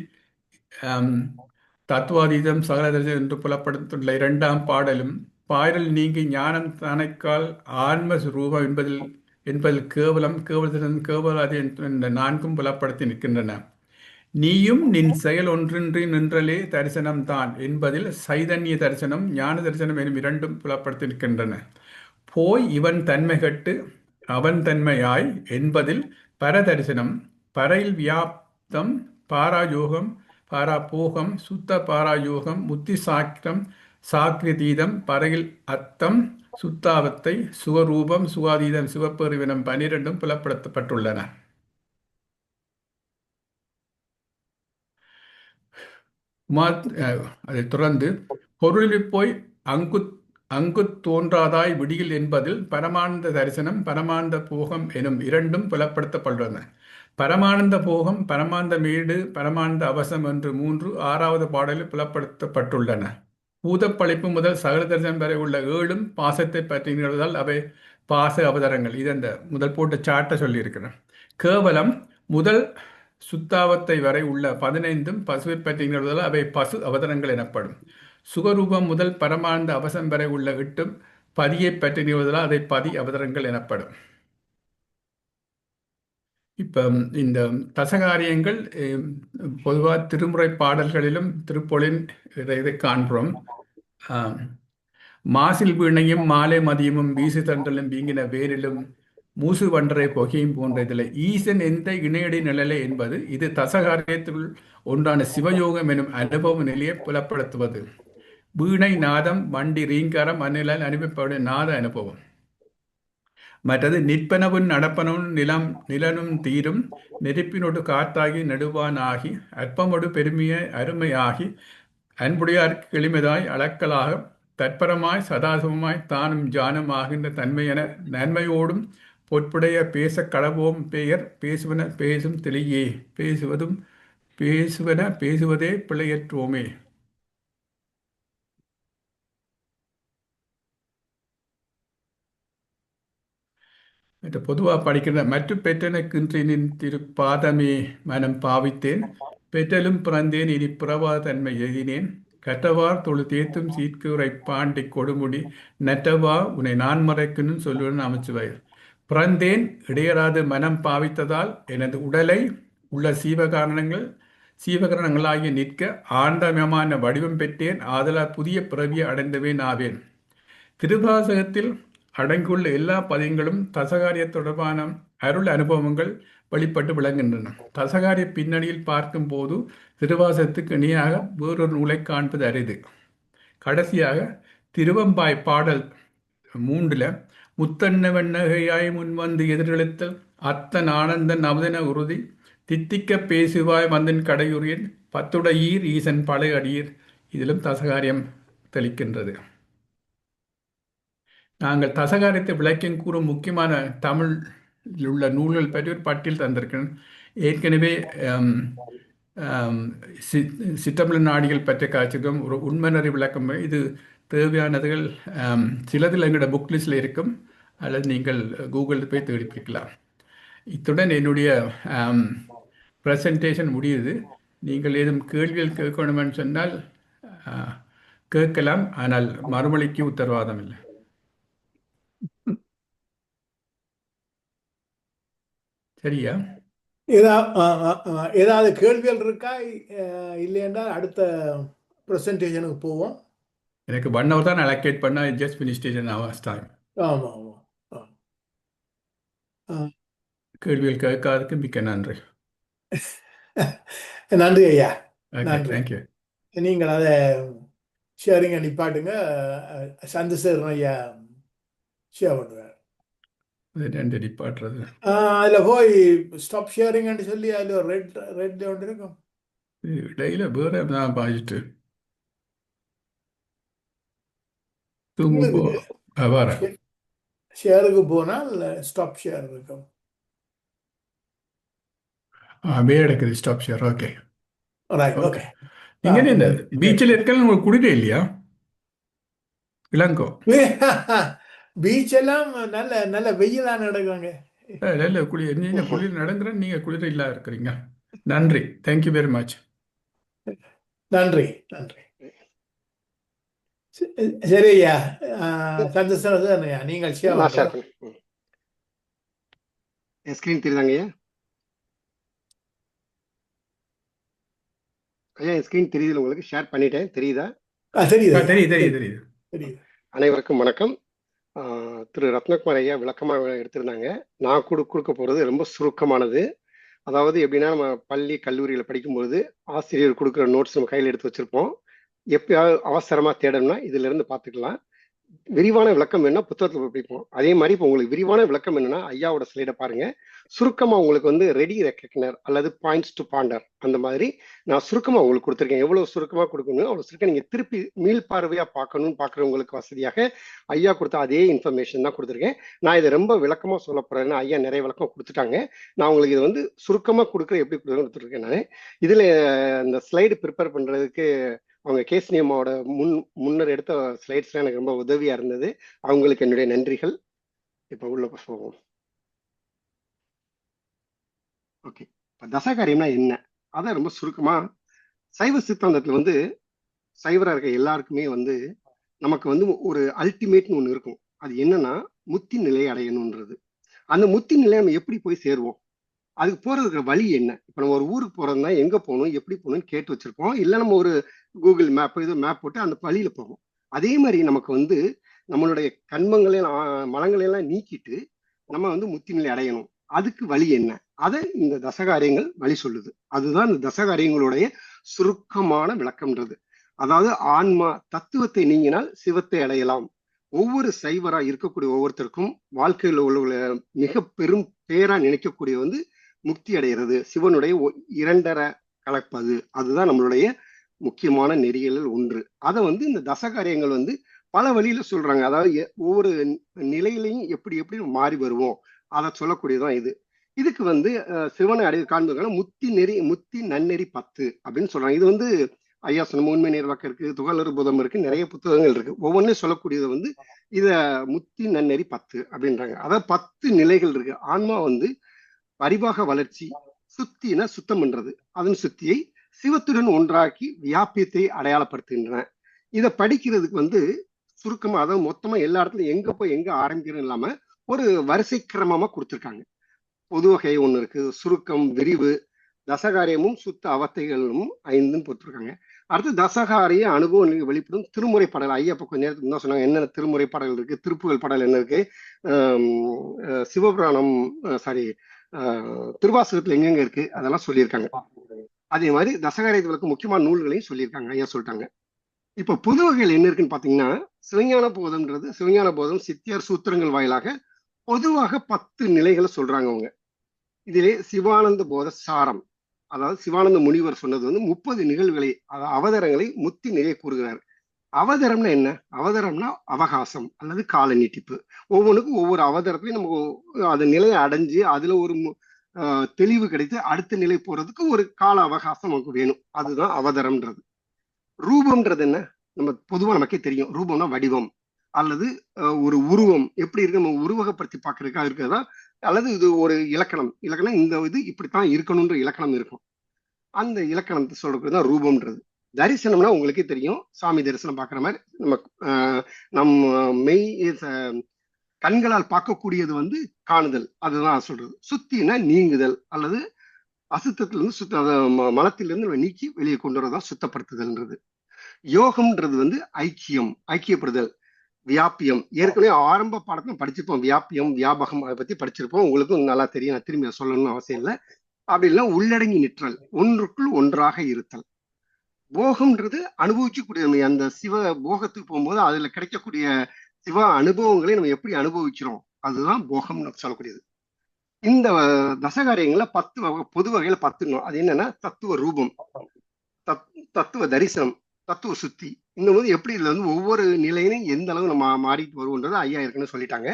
தத்துவாதீதம், சகலதரிசனம் என்று புலப்படுத்துள்ள 2ஆம் பாடலும் பாயல் நீங்கி ஞானம் தானைக்கால் ஆன்ம ரூபம் என்பதில் கேவலம், கேவலாதி என்ற 4ம் புலப்படுத்தி நிற்கின்றன. நீயும் நின் செயல் ஒன்றின்றி நின்றலே தரிசனம் தான் என்பதில் சைதன்ய தரிசனம், ஞான தரிசனம் எனும் 2ம் புலப்படுத்தி நிற்கின்றன. போய் இவன் தன்மை கட்டு அவன் தன்மையாய் என்பதில் பரதரிசனம், பரையில் வியாப்தம், பாராயோகம், பாராபோகம், சுத்த பாராயோகம், முத்தி சாக்கிரம், சாக்கிரதீதம், பரையில் அத்தம், சுத்தாவத்தை, சுவரூபம், சுகாதீதம், சிவப்பெருவினம் 12ம் புலப்படுத்தப்பட்டுள்ளன. அதைத் தொடர்ந்து பொருளில் போய் அங்கு தோன்றாதாய் விடியில் என்பதில் பரமானந்த தரிசனம், பரமானந்த போகம் எனும் 2ம் புலப்படுத்தப்படுள்ளன. பரமானந்த போகம், பரமானந்த மேடு, பரமானந்த அவசம் என்று 3 6வது பாடலில் புலப்படுத்தப்பட்டுள்ளன. பூதப்பழிப்பு முதல் சகல தரிசனம் வரை உள்ள 7ம் பாசத்தை பற்றினால் அவை பாச அவதாரங்கள். இது அந்த முதல் போட்ட சாட்டை சொல்லியிருக்கிறேன். கேவலம் முதல் சுத்தாவத்தை வரை உள்ள 15ம் பசுவை பற்றினால் அவை பசு அவதாரங்கள் எனப்படும். சுகரூபம் முதல் பரமானந்த அவசம் வரை உள்ள 8ம் பதியை பற்றி நிறுவதால் அதை பதி அவதாரங்கள் எனப்படும். இப்போ இந்த தசகாரியங்கள் பொதுவாக திருமுறை பாடல்களிலும் திருப்பொழின் இதை காண்கிறோம். மாசில் வீணையும் மாலை மதியமும் வீசு தண்டலும் வீங்கின வேரிலும் மூசு வண்டரை புகையும் போன்ற இதில் ஈசன் எந்த இணையடி நிழலை என்பது இது தசகாரியத்துள் ஒன்றான சிவயோகம் எனும் அனுபவ நிலையை புலப்படுத்துவது. வீணை நாதம், வண்டி ரீங்காரம் அந்நிலையில் அனுப்பப்படும் நாத அனுபவம். மற்றது நிற்பனவும் நடப்பனவும் நிலனும் தீரும் நெருப்பினோடு காத்தாகி நடுவானாகி அற்பமொடு பெருமையை அருமையாகி அன்புடையார்க்கு எளிமைதாய் அளக்கலாக தற்பரமாய் சதாசிவமாய் தானும் ஜானும் ஆகின்ற தன்மையென நன்மையோடும் பொற்புடைய பேச களவோம் பெயர் பேசுவன பேசும் தெளியே பேசுவன பேசுவதே பிழையற்றோமே. பொதுவாக படிக்கிற மற்ற பெற்றனக்கின்றின் திருப்பாதமே மனம் பாவித்தேன் பெற்றலும் பிறந்தேன் இனி பிறவா தன்மை எழுதினேன் கற்றவார் தொழு தேத்தும் சீர்குறை பாண்டி கொடுமுடி நற்றவா உன்னை நான் மறைக்கணும் சொல்லுவேன் அமைச்சுவாய். பிறந்தேன் இடையராது மனம் பாவித்ததால் எனது உடலை உள்ள சீவகரணங்களாகி நிற்க ஆண்டமயமான வடிவம் பெற்றேன் ஆதலால் புதிய பிறவியை அடைந்தவேன் ஆவேன். திருவாசகத்தில் அடங்கியுள்ள எல்லா பதியங்களும் தசகாரிய தொடர்பான அருள் அனுபவங்கள் வெளிப்பட்டு விளங்குகின்றன. தசகாரிய பின்னணியில் பார்க்கும் போது திருவாசகத்துக்கு இணையாக வேறொரு நூலை காண்பது அரிது. கடைசியாக திருவம்பாய் பாடல் 3ல் முத்தன்ன வெண்ணகையாய் முன்வந்து எதிர்கழித்தல் அத்தன் ஆனந்தன் அவதன உறுதி தித்திக்க பேசுவாய் வந்தன் கடையுரியன் பத்துடையீர் ஈசன் பழையடியீர் இதிலும் தசகாரியம் தெளிக்கின்றது. நாங்கள் தசகாரியத்தை விளக்கம் கூறும் முக்கியமான தமிழில் உள்ள நூல்கள் பற்றி ஒரு பட்டியல் தந்திருக்கிறேன். ஏற்கனவே சித்தமிழ் நாடிகள் பற்றிய காட்சிக்கும் ஒரு உண்மைநறி விளக்கம் இது தேவையானதுகள் சிலதில் எங்களோட புக் லிஸ்டில் இருக்கும். அல்லது நீங்கள் கூகுளில் போய் தேடி பிடிக்கலாம். இத்துடன் என்னுடைய ப்ரெசன்டேஷன் முடியுது. நீங்கள் ஏதும் கேள்விகள் கேட்கணுமென்னு சொன்னால் கேட்கலாம், ஆனால் மறுமொழிக்கு உத்தரவாதம் இல்லை. சரியா? ஏதாவது கேள்விகள் இருக்கா? இல்லையென்றால் அடுத்த ப்ரெசன்டேஷனுக்கு போவோம். எனக்கு 1 hour தான் அலோகேட் பண்ண. ஜஸ்ட் ஃபினிஷ்ட் இன் ஹவர்ஸ் டைம். ஆமாம் ஆமாம். கேள்விகள் கேட்காததுக்கு மிக்க நன்றி. நன்றி ஐயா. நன்றி. தேங்க்யூ. நீங்கள் அதை ஷேரிங்க நிப்பாட்டுங்க. சந்திரசேகரன் ஐயா ஷேர் பண்ணுவார். ரெண்டு நிப்பாட்டுறது அதில் போய் ஸ்டாப் ஷேரிங்னு சொல்லி அதில் ரெட் ஒன்று இருக்கும். இடையில வேற நான் பாய்ச்சிட்டு ஷேருக்கு போனால் ஸ்டாப் ஷேர் இருக்கும். அப்படியே எடுக்குது ஸ்டாப் ஷேர். Okay okay. நீங்க இந்த பீச்சில் இருக்கலாம். உங்களுக்கு குடிக்க இல்லையா? இளங்கோ பீச் எல்லாம் நல்ல நல்ல வெயிலான நடக்குவாங்க. நல்ல குளிர் நடந்துறேன். நீங்க குளிர் இல்லா இருக்கிறீங்க. நன்றி. Thank you very much. நன்றி நன்றி. சரி ஐயா. சந்தோஷம் ஐயா. நீங்கள் ஸ்கிரீன் தெரியுதாங்க ஐயா? ஐயா ஸ்கிரீன் தெரியுது உங்களுக்கு? ஷேர் பண்ணிட்டேன். தெரியுதா? தெரியுது. அனைவருக்கும் வணக்கம். திரு ரத்னகுமார் ஐயா விளக்கமாக எடுத்திருந்தாங்க. நான் கொடுக்க போறது ரொம்ப சுருக்கமானது. அதாவது எப்படின்னா, நம்ம பள்ளி கல்லூரியில படிக்கும்போது ஆசிரியர் கொடுக்குற நோட்ஸ் நம்ம கையில் எடுத்து வச்சிருப்போம். எப்பயாவது அவசரமா தேடணும்னா இதுல இருந்து பார்த்துக்கலாம். விரிவான விளக்கம் வேணும்னா புத்தகத்துல படிப்போம். அதே மாதிரி இப்போ உங்களுக்கு விரிவான விளக்கம் என்னன்னா ஐயாவோட ஸ்லைடை பாருங்க. சுருக்கமா உங்களுக்கு வந்து ரெடி ரெக்கக்னர் அல்லது பாயிண்ட்ஸ் டு பாண்டர் அந்த மாதிரி நான் சுருக்கமா உங்களுக்கு கொடுத்துருக்கேன். எவ்வளவு சுருக்கமா கொடுக்கணும் அவ்வளவு சுருக்கம் நீங்க திருப்பி மீள் பார்வையா பார்க்கணும்னு பாக்குறவங்களுக்கு வசதியாக ஐயா கொடுத்த அதே இன்ஃபர்மேஷன் தான் கொடுத்துருக்கேன். நான் இதை ரொம்ப விளக்கமா சொல்ல போறேன்னா ஐயா நிறைய விளக்கம் கொடுத்துட்டாங்க. நான் உங்களுக்கு இது வந்து சுருக்கமா கொடுக்குற எப்படி கொடுத்துருக்கேன். நான் இதுல இந்த ஸ்லைடு ப்ரிப்பேர் பண்றதுக்கு அவங்க கேசினி அம்மாவோட முன்னர் எடுத்த ஸ்லைட்ஸ்லாம் எனக்கு ரொம்ப உதவியா இருந்தது. அவங்களுக்கு என்னுடைய நன்றிகள். இப்ப உள்ள போவோம். ஓகே, தசகாரியம்னா என்ன? அதான் ரொம்ப சுருக்கமா சைவ சித்தாந்தத்துல வந்து சைவரா இருக்க எல்லாருக்குமே வந்து நமக்கு வந்து ஒரு அல்டிமேட்னு ஒண்ணு இருக்கும். அது என்னன்னா முத்தி நிலை அடையணும்ன்றது. அந்த முத்தி நிலையை நம்ம எப்படி போய் சேருவோம்? அதுக்கு போறதுக்கு வழி என்ன? இப்ப நம்ம ஒரு ஊருக்கு போறோம்னா எங்க போகணும் எப்படி போகணும்னு கேட்டு வச்சிருப்போம். இல்ல நம்ம ஒரு கூகுள் மேப் இது மேப் போட்டு அந்த வழியில போவோம். அதே மாதிரி நமக்கு வந்து நம்மளுடைய கண்மங்களையும் மலங்களையெல்லாம் நீக்கிட்டு நம்ம வந்து முத்தி நிலை அடையணும். அதுக்கு வழி என்ன? அதை இந்த தசகாரியங்கள் வழி சொல்லுது. அதுதான் இந்த தசகாரியங்களுடைய சுருக்கமான விளக்கம்ன்றது. அதாவது ஆன்மா தத்துவத்தை நீங்கினால் சிவத்தை அடையலாம். ஒவ்வொரு சைவரா இருக்கக்கூடிய ஒவ்வொருத்தருக்கும் வாழ்க்கையில் உள்ள மிக பெரும் பேரா நினைக்கக்கூடிய வந்து முக்தி அடைகிறது, சிவனுடைய இரண்டரை கலப்பது. அதுதான் நம்மளுடைய முக்கியமான நெறிகளில் ஒன்று. அதை வந்து இந்த தசகாரியங்கள் வந்து பல வழியில சொல்றாங்க. அதாவது ஒவ்வொரு நிலையிலையும் எப்படி எப்படி மாறி வருவோம் அதை சொல்லக்கூடியதான் இது. இதுக்கு வந்து சிவனை அடைய காண்பதுக்கான முத்தி நன்னெறி 10 அப்படின்னு சொல்றாங்க. இது வந்து ஐயா சொன்ன உண்மை நேர்வாக்கம் இருக்கு, துகளறு புதம் இருக்கு, நிறைய புத்தகங்கள் இருக்கு. ஒவ்வொன்றும் சொல்லக்கூடியது வந்து இத முத்தி நன்னெறி 10 அப்படின்றாங்க. அதாவது 10 நிலைகள் இருக்கு. ஆன்மா வந்து பரிபாக வளர்ச்சி, சுத்தின சுத்தம் பண்றது, அதன் சுத்தியை சிவத்துடன் ஒன்றாக்கி வியாபியத்தை அடையாளப்படுத்துகின்றன. இதை படிக்கிறதுக்கு வந்து சுருக்கமா, அதாவது மொத்தமா எல்லா இடத்துலயும் எங்க போய் எங்க ஆரம்பிக்கிறோம் இல்லாம ஒரு வரிசை கிரமமா கொடுத்துருக்காங்க. பொது வகை ஒண்ணு இருக்கு, சுருக்கம், விரிவு, தசகாரியமும் சுத்த அவத்தைகளும் 5 போட்டிருக்காங்க. அடுத்து தசகாரிய அனுபவம் வெளிப்படும் திருமுறை பாடல். ஐயா இப்ப கொஞ்ச நேரத்துக்கு தான் சொன்னாங்க என்னென்ன திருமுறை பாடல் இருக்கு, திருப்புகள் பாடல் என்ன இருக்கு, சிவபுராணம் திருவாசகத்துல எங்கெங்க இருக்கு அதெல்லாம் சொல்லியிருக்காங்க. அதே மாதிரி தசகாரியத்துக்கு முக்கியமான நூல்களையும் சொல்லியிருக்காங்க, ஐயா சொல்லிட்டாங்க. இப்ப பொது வகைகள் என்ன இருக்குன்னு பாத்தீங்கன்னா, சிவஞான போதம்ன்றது, சிவஞான போதம் சித்தியார் சூத்திரங்கள் வாயிலாக பொதுவாக 10 நிலைகளை சொல்றாங்க அவங்க. இதிலே சிவானந்த போத சாரம், அதாவது சிவானந்த முனிவர் சொன்னது வந்து 30 நிகழ்வுகளை, அவதாரங்களை முத்தி நிலை கூறுகிறார். அவதாரம்னா என்ன? அவதாரம்னா அவகாசம் அல்லது கால நீட்டிப்பு. ஒவ்வொன்றுக்கும் ஒவ்வொரு அவதாரத்திலையும் நம்ம அந்த நிலையை அடைஞ்சு அதுல ஒரு தெளிவு கிடைத்து அடுத்த நிலை போறதுக்கு ஒரு கால அவகாசம் நமக்கு வேணும். அதுதான் அவதாரம்ன்றது. ரூபம்ன்றது என்ன? நம்ம பொதுவா நமக்கே தெரியும், ரூபம்னா வடிவம். அல்லது ஒரு உருவம் எப்படி இருக்கு நம்ம உருவகப்படுத்தி பார்க்கறதுக்காக இருக்கிறதா, அல்லது இது ஒரு இலக்கணம் இந்த இது இப்படித்தான் இருக்கணும்ன்ற இலக்கணம் இருக்கும். அந்த இலக்கணத்தை சொல்றது தான் ரூபம்ன்றது. தரிசனம்னா உங்களுக்கே தெரியும், சாமி தரிசனம் பார்க்குற மாதிரி நம்ம மெய் கண்களால் பார்க்கக்கூடியது வந்து காணுதல், அதுதான் சொல்றது. சுத்தினா நீங்குதல் அல்லது அசுத்தத்திலிருந்து மலத்திலிருந்து நீக்கி வெளியே கொண்டு வரதான் சுத்தப்படுத்துதல்ன்றது. யோகம்ன்றது வந்து ஐக்கியப்படுதல், வியாபியம். ஏற்கனவே ஆரம்ப பாடத்துல படிச்சிருப்போம், வியாபியம் வியாபகம் அதை பத்தி படிச்சிருப்போம், உங்களுக்கும் நல்லா தெரியும், நான் திரும்பி சொல்லணும்னு அவசியம் இல்லை. அப்படி இல்லை, உள்ளடங்கி நிற்றல், ஒன்றுக்குள் ஒன்றாக இருத்தல். போகம்ன்றது அனுபவிக்கக்கூடிய அந்த சிவ போகத்துக்கு போகும்போது அதுல கிடைக்கக்கூடிய சிவ அனுபவங்களை நம்ம எப்படி அனுபவிக்கிறோம், அதுதான் போகம்னு சொல்லக்கூடியது. இந்த தசகாரியங்களை 10 பொது வகையில 10. அது என்னன்னா தத்துவ ரூபம், தத்துவ தரிசனம், தத்துவ சுத்தி. இந்த போது எப்படி இதுல வந்து ஒவ்வொரு நிலையிலும் எந்த அளவு நம்ம மாறிட்டு வருவோன்றது ஐயா இருக்குன்னு சொல்லிட்டாங்க.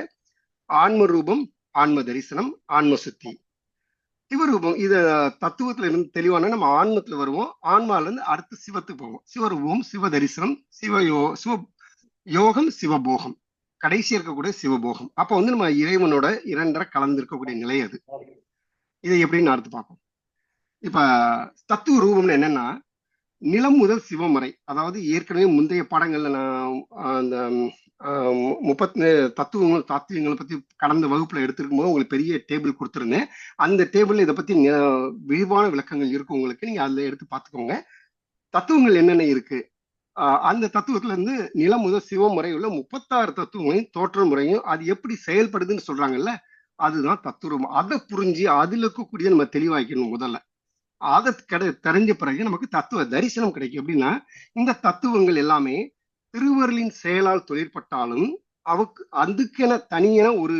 ஆன்ம ரூபம், ஆன்ம தரிசனம், ஆன்ம சுத்தி. சிவரூபம் இத தத்துவத்துல இருந்து தெளிவான நம்ம ஆன்மத்துல வருவோம், ஆன்மால இருந்து அடுத்து சிவத்துக்கு போவோம். சிவரூபம், சிவ தரிசனம், சிவ யோகம், சிவபோகம், கடைசி இருக்கக்கூடிய சிவபோகம். அப்ப வந்து நம்ம இறைவனோட இரண்டரை கலந்து இருக்கக்கூடிய நிலை அது. இதை எப்படின்னு அடுத்து பார்ப்போம். இப்ப தத்துவ ரூபம்னு என்னன்னா நிலம் முதல் சிவமறை. அதாவது ஏற்கனவே முந்தைய பாடங்கள்ல நான் அந்த 30 தாத்வீகங்களை பத்தி கடந்த வகுப்புல எடுத்திருக்கும் போது உங்களுக்கு பெரிய டேபிள் கொடுத்துருந்தேன். அந்த டேபிள்ல இதை பத்தி விரிவான விளக்கங்கள் இருக்கு, உங்களுக்கு நீங்க அதுல எடுத்து பார்த்துக்கோங்க. தத்துவங்கள் என்னென்ன இருக்கு, அந்த தத்துவத்துல இருந்து நிலம் முதல் சிவமுறை உள்ள 36 தத்துவங்களையும் தோற்ற முறையும் அது எப்படி செயல்படுதுன்னு சொல்றாங்கல்ல, அதுதான் தத்துவம். அதை புரிஞ்சு அதுல இருக்கக்கூடிய நம்ம தெளிவாக்கணும். முதல்ல அதை தெரிஞ்ச பிறகு நமக்கு தத்துவ தரிசனம் கிடைக்கும். எப்படின்னா இந்த தத்துவங்கள் எல்லாமே திருவருளின் செயலால் தொழிற்பட்டாலும் அதுக்கென தனியென ஒரு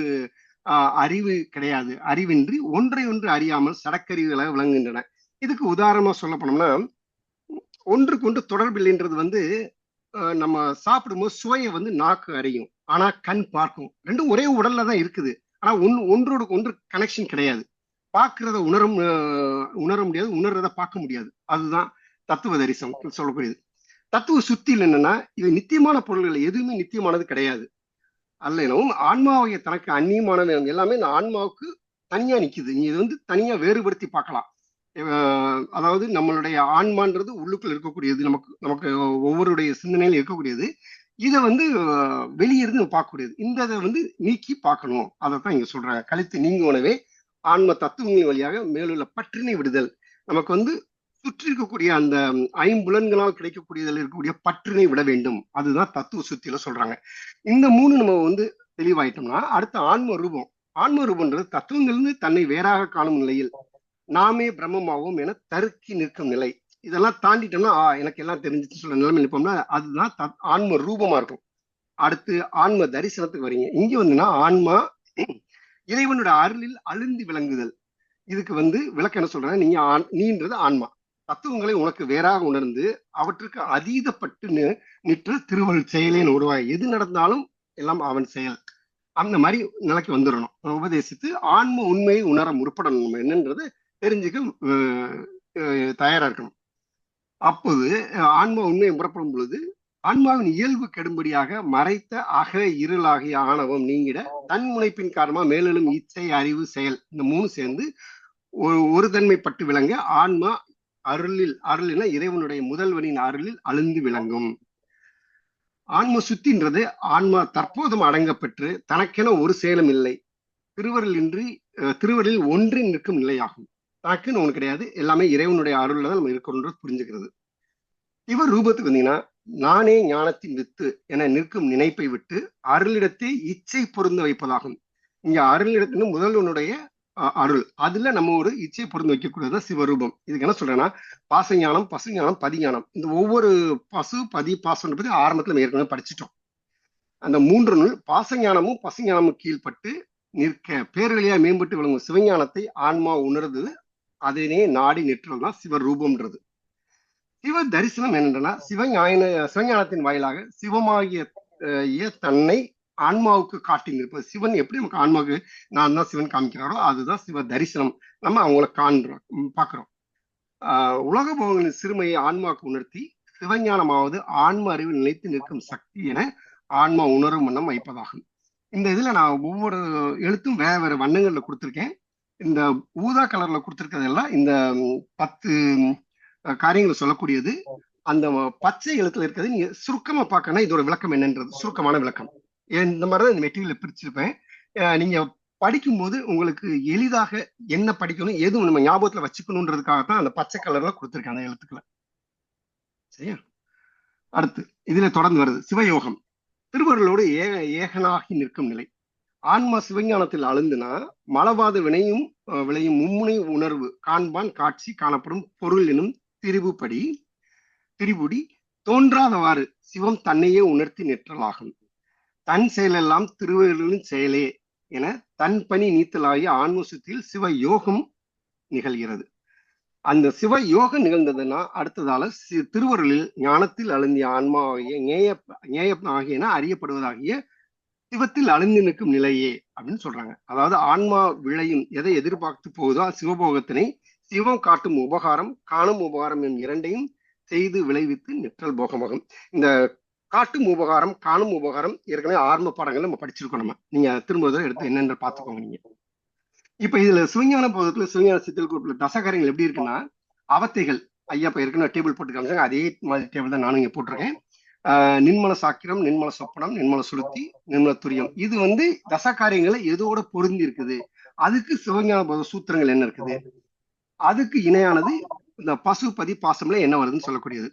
அறிவு கிடையாது. அறிவின்றி ஒன்றை ஒன்று அறியாமல் சடக்கறிவுகளை விளங்குகின்றன. இதுக்கு உதாரணமா சொல்ல போனோம்னா, ஒன்றுக்கு ஒன்று தொடர்பில்லைன்றது வந்து நம்ம சாப்பிடும்போது சுவையை வந்து நாக்கு அறியும், ஆனா கண் பார்க்கும். ரெண்டும் ஒரே உடல்ல தான் இருக்குது, ஆனா ஒன்றோடு ஒன்று கனெக்ஷன் கிடையாது. பார்க்கறத உணர முடியாது, உணர்றத பார்க்க முடியாது. அதுதான் தத்துவ தரிசனம் சொல்லக்கூடியது. தத்துவ சுத்தியில் என்னன்னா, இது நித்தியமான பொருள்கள் எதுவுமே நித்தியமானது கிடையாது. அல்லனும் ஆன்மாவை தனக்கு அந்நியமானது எல்லாமே இந்த ஆன்மாவுக்கு தனியா நிக்குது. நீ இது வந்து தனியா வேறுபடுத்தி பார்க்கலாம். அதாவது நம்மளுடைய ஆன்மான்றது உள்ளுக்குள்ள இருக்கக்கூடியது, நமக்கு ஒவ்வொருடைய சிந்தனையில இருக்கக்கூடியது. இதை வந்து வெளியிருந்து பார்க்கக்கூடியது. இந்த இதை வந்து நீக்கி பார்க்கணும். அதைத்தான் இங்க சொல்ற. கழித்து நீங்குவனவே ஆன்ம தத்துவங்களின் வழியாக மேலுள்ள பற்றினை விடுதல். நமக்கு வந்து சுற்றி இருக்கக்கூடிய அந்த ஐம்புலன்களால் கிடைக்கக்கூடியதில் இருக்கக்கூடிய பற்றினை விட வேண்டும். அதுதான் தத்துவ சுத்தியில சொல்றாங்க. இந்த 3 நம்ம வந்து தெளிவாயிட்டோம்னா அடுத்த ஆன்ம ரூபம். ஆன்ம ரூபம்ன்றது தத்துவங்களிலிருந்து தன்னை வேறாக காணும் நிலையில் நாமே பிரம்மமாகவும் என தருக்கி நிற்கும் நிலை. இதெல்லாம் தாண்டிட்டோம்னா எனக்கு எல்லாம் தெரிஞ்சிச்சு சொல்ல நிலைமை நிற்போம்னா அதுதான் ஆன்ம ரூபமா இருக்கும். அடுத்து ஆன்ம தரிசனத்துக்கு வரீங்க. இங்க வந்துன்னா ஆன்மா இறைவனோட அருளில் அழுந்தி விளங்குதல். இதுக்கு வந்து விளக்கம் என்ன சொல்றேன், நீன்றது ஆன்மா தத்துவங்களை உனக்கு வேறாக உணர்ந்து அவற்றுக்கு அதீதப்பட்டு நிற்று திருவள்ளுவர் செயலேன்னு உருவாய் எது நடந்தாலும் எல்லாம் அவன் செயல், அந்த மாதிரி நிலைக்கு வந்துடணும். உபதேசித்து ஆன்ம உண்மையை உணர முற்படணும். நம்ம என்னன்றது தெரிஞ்சுக்க தயாரா இருக்கணும். அப்போது ஆன்மா உண்மையை புறப்படும் பொழுது ஆன்மாவின் இயல்பு கெடும்படியாக மறைத்த அக இருளாகிய ஆணவம் நீங்கிட தன் முனைப்பின் காரணமா மேலும் இச்சை அறிவு செயல் இந்த 3 சேர்ந்து ஒரு தன்மைப்பட்டு விளங்க ஆன்மா அருளின இறைவனுடைய முதல்வனின் அருளில் அழுந்து விளங்கும். ஆன்ம சுத்தின்றது ஆன்மா தற்போதும் அடங்க பெற்று தனக்கென ஒரு செயலும் இல்லை, திருவருளில் ஒன்றி நிற்கும் நிலையாகும். தனக்குன்னு ஒண்ணு கிடையாது, எல்லாமே இறைவனுடைய அருள்ல தான் நம்ம இருக்கணும்ன்றது புரிஞ்சுக்கிறது. இவர் ரூபத்துக்கு வந்தீங்கன்னா நானே ஞானத்தின் வித்து என நிற்கும் நினைப்பை விட்டு அருளிடத்தை இச்சை பொருந்த வைப்பதாகும். இங்க அருளிடத்தின் முதல்வனுடைய அருள், அதுல நம்ம ஒரு இச்சை பொருந்து வைக்கக்கூடியதான் சிவரூபம். இதுக்கு என்ன சொல்றேன்னா பாசஞானம், பசுஞானம், பதிஞானம். இந்த ஒவ்வொரு பசு பதி பாசம் பத்தி ஆரம்பத்துல ஏற்கனவே படிச்சுட்டோம். அந்த 3 நூல் பாசஞானமும் பசுஞானமும் கீழ்பட்டு நிற்க பேரழியா மேம்பட்டு விளங்கும் சிவஞானத்தை ஆன்மா உணர்ந்து அதனே நாடி நிற்றல்தான் சிவரூபம்ன்றது. சிவ தரிசனம் என்னன்னா சிவஞானத்தின் வாயிலாக சிவமாகிய தன்னை ஆன்மாவுக்கு காட்டி நிற்பது. சிவன் எப்படி நமக்கு ஆன்மாவுக்கு நான் தான் சிவன் காமிக்கிறாரோ அதுதான் சிவ தரிசனம். நம்ம அவங்கள பார்க்கிறோம். உலக போகங்களின் சிறுமையை ஆன்மாவுக்கு உணர்த்தி சிவஞானமாவது ஆன்ம அறிவில் நிலைத்து நிற்கும் சக்தி என ஆன்மா உணரும் வண்ணம் வைப்பதாகும். இந்த இதுல நான் ஒவ்வொரு எழுத்தும் வேற வேற வண்ணங்கள்ல கொடுத்துருக்கேன். இந்த ஊதா கலர்ல கொடுத்துருக்கிறதெல்லாம் இந்த 10 காரியங்களை சொல்லக்கூடியது. அந்த பச்சை எழுத்துல இருக்கிறது நீங்க சுருக்கமா பார்க்கணும். இதோட விளக்கம் என்னன்றது சுருக்கமான விளக்கம். இந்த மாதிரிதான் இந்த மெட்டீரியலை பிரிச்சிருப்பேன். நீங்க படிக்கும்போது உங்களுக்கு எளிதாக என்ன படிக்கணும் எதுவும் நம்ம ஞாபகத்துல வச்சுக்கணுன்றதுக்காகத்தான் அந்த பச்சை கலர்ல கொடுத்துருக்கேன் அந்த எழுத்துக்களை. சரியா? அடுத்து இதுல தொடர்ந்து வருது சிவயோகம். திருவருளோடு ஏகனாகி நிற்கும் நிலை. ஆன்மா சிவஞானத்தில் அழுந்துனா மலவாத விளையும் மும்முனை உணர்வு காண்பான் காட்சி காணப்படும் பொருள் எனும் திரிபுடி தோன்றாதவாறு சிவம் தன்னையே உணர்த்தி நிற்றலாகும். தன் செயலெல்லாம் திருவருளின் செயலே என தன் பணி நீத்தலாகிய ஆன்மசுத்தியில் சிவ யோகம் நிகழ்கிறது. அந்த சிவ யோகம் நிகழ்ந்ததுன்னா அடுத்ததால திருவருளில் ஞானத்தில் அழுந்திய ஆன்மாவாகிய ஞேயப்னாகியன அறியப்படுவதாகிய சிவத்தில் அழுந்தி நிற்கும் நிலையே அப்படின்னு சொல்றாங்க. அதாவது ஆன்மா விளையும் எதை எதிர்பார்த்து போகுதோ சிவபோகத்தினை சிவம் காட்டும் உபகாரம் காணும் உபகாரம் என் இரண்டையும் செய்து விளைவித்து நிற்றல் போகமாகும். இந்த காட்டும் உபகாரம் காணும் உபகாரம் ஏற்கனவே ஆரம்ப பாடங்கள் நம்ம படிச்சிருக்கோம். நீங்க திரும்ப எடுத்து என்னென்ன பார்த்துக்கோங்க. நீங்க இப்ப இதுல சிவஞான போதத்துல சிவஞான சித்தல் குறிப்பிட்ட தசகாரியங்கள் எப்படி இருக்குன்னா அவத்தைகள் ஐயா இப்ப ஏற்கனவே டேபிள் போட்டு காமிச்சாங்க. அதே மாதிரி டேபிள் தான் நானும் இங்க போட்டிருக்கேன். நின்மல சாக்கிரம், நின்மல சொப்பனம், நின்மல சுளுத்தி, நின்மல துரியம். இது தசகாரியங்களை எதோட பொருந்தி இருக்குது. அதுக்கு சிவஞான போத சூத்திரங்கள் என்ன இருக்குது. அதுக்கு இணையானது இந்த பசுபதி பாசம்ல என்ன வருதுன்னு சொல்லக்கூடியது.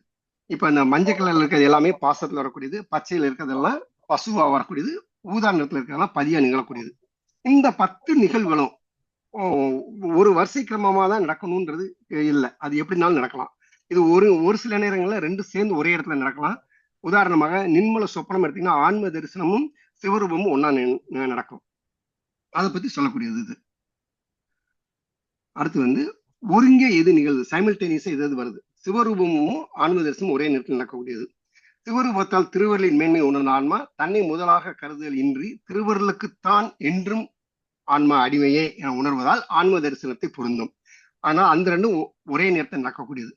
இப்ப இந்த மஞ்சள் கலர்ல இருக்கிறது எல்லாமே பாசத்துல வரக்கூடியது, பச்சையில இருக்கிறதெல்லாம் பசுவா வரக்கூடியது, ஊதா நிறத்துல இருக்கிறதெல்லாம் பதியா நிகழக்கூடியது. இந்த 10 நிகழ்வுகளும் ஒரு வரிசை கிரமமா தான் நடக்கணும்ன்றது இல்லை. அது எப்படினாலும் நடக்கலாம். இது ஒரு சில நேரங்கள்ல ரெண்டு சேர்ந்து ஒரே இடத்துல நடக்கலாம். உதாரணமாக நின்மல சொப்பனம் எடுத்தீங்கன்னா ஆன்ம தரிசனமும் சிவரூபமும் ஒன்னா நடக்கும். அதை பத்தி சொல்லக்கூடியது இது. அடுத்து ஒருங்கே எது நிகழ்வு சைமல்டேனியஸா எது வருது. சிவரூபமும் ஆன்ம தரிசனமும் ஒரே நேரத்தில் நடக்கக்கூடியது. சிவரூபத்தால் திருவருளின் மேன்மை உணர்ந்த ஆன்மா தன்னை முதலாக கருதுதல் இன்றி திருவருளுக்குத்தான் என்றும் ஆன்மா அடிமையே என உணர்வதால் ஆன்ம தரிசனத்தை பொருந்தும். ஆனால் அந்த ரெண்டும் ஒரே நேரத்தில் நடக்கக்கூடியது.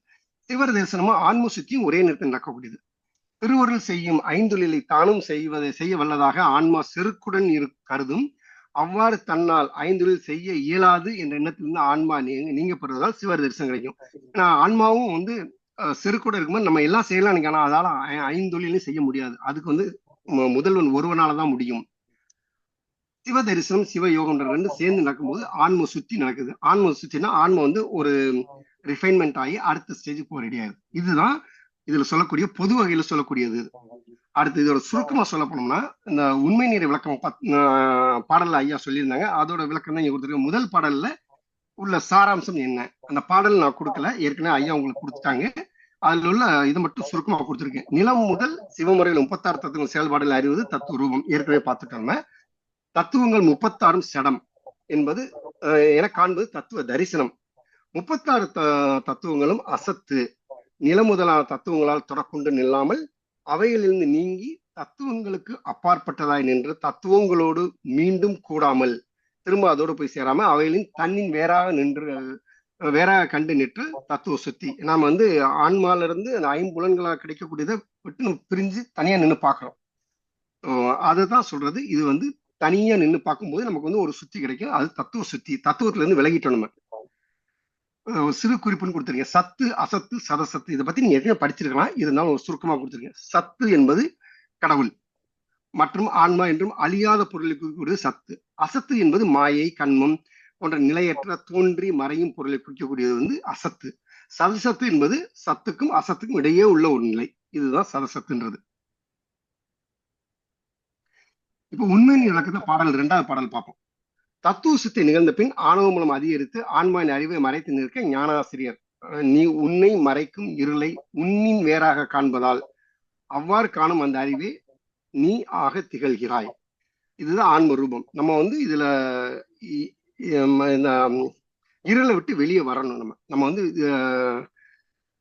சிவ தரிசனமும் ஆன்ம சுத்தியும் ஒரே நேரத்தில் நடக்கக்கூடியது. திருவருள் செய்யும் ஐந்தொழிலை தானும் செய்ய வல்லதாக ஆன்மா செருக்குடன் கருதும். அவ்வாறு தன்னால் ஐந்தொழில் செய்ய இயலாது என்ற எண்ணத்திலிருந்து ஆன்மா நீங்கப்படுவதால் சிவ தரிசனம் கிடைக்கும். ஏன்னா ஆன்மாவும் செருக்குடன் இருக்கும்போது நம்ம எல்லாம் செய்யலாம். ஆனா அதால 5 தொழிலையும் செய்ய முடியாது. அதுக்கு முதல்வன் ஒருவனாலதான் முடியும். சிவ தரிசனம் சிவ யோகம் ரெண்டு சேர்ந்து நடக்கும்போது ஆன்ம சுத்தி நடக்குது. ஆன்ம சுத்தினா ஆன்மா ஒரு ரிஃபைன்மெண்ட் ஆகி அடுத்த ஸ்டேஜுக்கு போக ரெடி ஆகுது. இதுதான் இதுல சொல்லக்கூடிய பொது வகையில சொல்லக்கூடியது. அடுத்து இதோட சுருக்கமா சொல்ல போனோம்னா இந்த உண்மை நீர் விளக்கம் பாடல்ல ஐயா சொல்லியிருந்தாங்க. அதோட விளக்கம் தான் இங்க கொடுத்துருக்கேன். முதல் பாடல்ல உள்ள சாராம்சம் என்ன, அந்த பாடல் நான் கொடுக்கல, ஏற்கனவே ஐயா உங்களுக்கு கொடுத்துட்டாங்க. அதுல உள்ள இதை மட்டும் சுருக்கமா கொடுத்துருக்கேன். நிலம் முதல் சிவமுறையில் 36 தத்துவங்கள் செயல்பாடுகள் அறிவது தத்துவ ரூபம் ஏற்கனவே பார்த்துட்டோம். தத்துவங்கள் 36 சடம் என்பது என காண்பது தத்துவ தரிசனம். 36 தத்துவங்களும் அசத்து நில முதலான தத்துவங்களால் தொடக்கொண்டு நில்லாமல் அவைகளிலிருந்து நீங்கி தத்துவங்களுக்கு அப்பாற்பட்டதாய் நின்று தத்துவங்களோடு மீண்டும் கூடாமல் திரும்ப அதோடு போய் சேராம அவைகளின் தன்னின் வேறாக கண்டு நின்று தத்துவ சுத்தி. நாம ஆன்மால இருந்து அந்த 5 புலன்களாக கிடைக்கக்கூடியதை விட்டு நம்ம பிரிஞ்சு தனியா நின்று பாக்குறோம். அதுதான் சொல்றது. இது தனியா நின்று பார்க்கும்போது நமக்கு ஒரு சுத்தி கிடைக்கும். அது தத்துவ சுத்தி. தத்துவத்துல இருந்து விலகிட்டோம். நம்ம சிறு குறிப்புன்னு கொடுத்துருக்கேன். சத்து அசத்து சதசத்து இதை பத்தி நீங்க ஏற்கனவே படிச்சிருக்கலாம். இருந்தாலும் ஒரு சுருக்கமா கொடுத்துருக்கேன். சத்து என்பது கடவுள் மற்றும் ஆன்மா என்றும் அழியாத பொருளை குறிக்கக்கூடிய சத்து. அசத்து என்பது மாயை கண்மம் போன்ற நிலையற்ற தோன்றி மறையும் பொருளை குறிக்கக்கூடியது அசத்து. சதசத்து என்பது சத்துக்கும் அசத்துக்கும் இடையே உள்ள ஒரு நிலை. இதுதான் சதசத்துன்றது. இப்ப உண்மையின் விளக்கத்தை பாடல் 2வது பாடல் பார்ப்போம். தத்துவ சுத்தி நிகழ்ந்த பின் ஆணவ மூலம் அதிகரித்து ஆன்மாவின் அறிவை மறைத்து நிற்க ஞானாசிரியர் நீ உன்னை மறைக்கும் இருளை உன்னின் வேறாக காண்பதால் அவ்வாறு காணும் அந்த அறிவே நீ ஆக திகழ்கிறாய். இதுதான் ஆன்ம ரூபம். நம்ம இதுல இந்த இருளை விட்டு வெளியே வரணும். நம்ம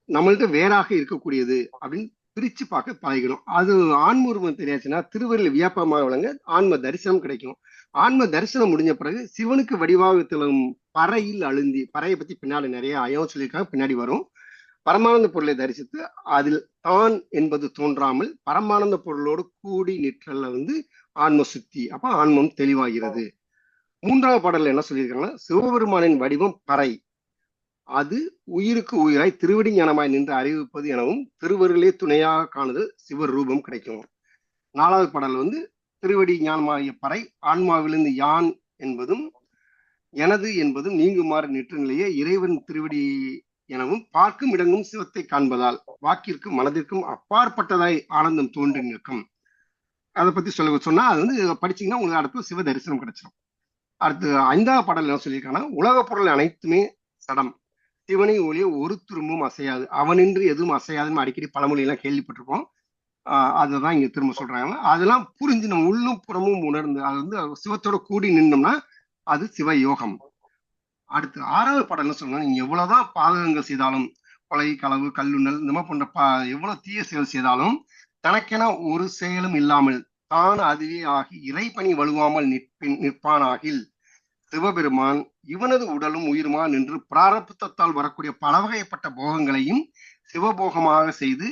நம்மள்ட்ட வேறாக இருக்கக்கூடியது அப்படின்னு பிரிச்சு பார்க்க பழகணும். அது ஆன்ம ரூபம் தெரியாச்சுன்னா திருவருள் வியாபமாக விளங்க ஆன்ம தரிசனம் கிடைக்கும். ஆன்ம தரிசனம் முடிஞ்ச பிறகு சிவனுக்கு வடிவாக திகழும் பறையில் அழுந்தி, பறையை பத்தி பின்னாடி நிறைய ஐயம் சொல்லியிருக்காங்க, பின்னாடி வரும். பரமானந்த பொருளை தரிசித்து அதில் தான் என்பது தோன்றாமல் பரமானந்த பொருளோடு கூடி நிற்றல வந்து ஆன்ம சுத்தி. அப்ப ஆன்மம் தெளிவாகிறது. 3வது பாடல்ல என்ன சொல்லியிருக்காங்கன்னா, சிவபெருமானின் வடிவம் பறை, அது உயிருக்கு உயிராய் திருவடி ஞானமாய் நின்று அறிவிப்பது எனவும் திருவருளே துணையாக காணுதல் சிவரூபம் கிடைக்கும். 4வது பாடல் வந்து திருவடி ஞானமாகிய பறை ஆன்மாவிலிருந்து யான் என்பதும் எனது என்பதும் நீங்குமாறு நிற்ற நிலையே இறைவன் திருவடி எனவும் பார்க்கும் இடங்கும் சிவத்தை காண்பதால் வாக்கிற்கும் மனதிற்கும் அப்பாற்பட்டதாய் ஆனந்தம் தோன்றி நிற்கும். அதை பத்தி சொன்னா அது வந்து படிச்சீங்கன்னா உங்களுக்கு அடுத்து சிவ தரிசனம் கிடைச்சிடும். அடுத்து 5வது பாடல் என்ன சொல்லியிருக்காங்கன்னா, உலக பொருள் அனைத்துமே சடம், சிவனை ஒளிய ஒரு துரும்பும் அசையாது, அவனின்றி எதுவும் அசையாதுன்னு அடிக்கடி பழமொழி எல்லாம் கேள்விப்பட்டிருப்போம். அதுதான் இங்க திரும்ப சொல்றாங்க. அதெல்லாம் புரிஞ்சு நம்ம உள்ளும் புறமும் உணர்ந்து அது வந்து சிவத்தோட கூடி நின்னோம்னா அது சிவ யோகம். அடுத்து 6வது பாடல் என்ன சொல்றாங்க, நீங்க எவ்வளவுதான் பாதகங்கள் செய்தாலும், கொலை, களவு, கல்லுண்ணல் இந்த மாதிரி போன்ற எவ்வளவு தீய செயல் செய்தாலும் தனக்கென ஒரு செயலும் இல்லாமல் தான் அதுவே ஆகி இறைப்பணி வலுவாமல் நிற்பானாகில் சிவபெருமான் இவனது உடலும் உயிருமா நின்று பிராரப்தத்தால் வரக்கூடிய பல வகைப்பட்ட போகங்களையும் சிவபோகமாக செய்து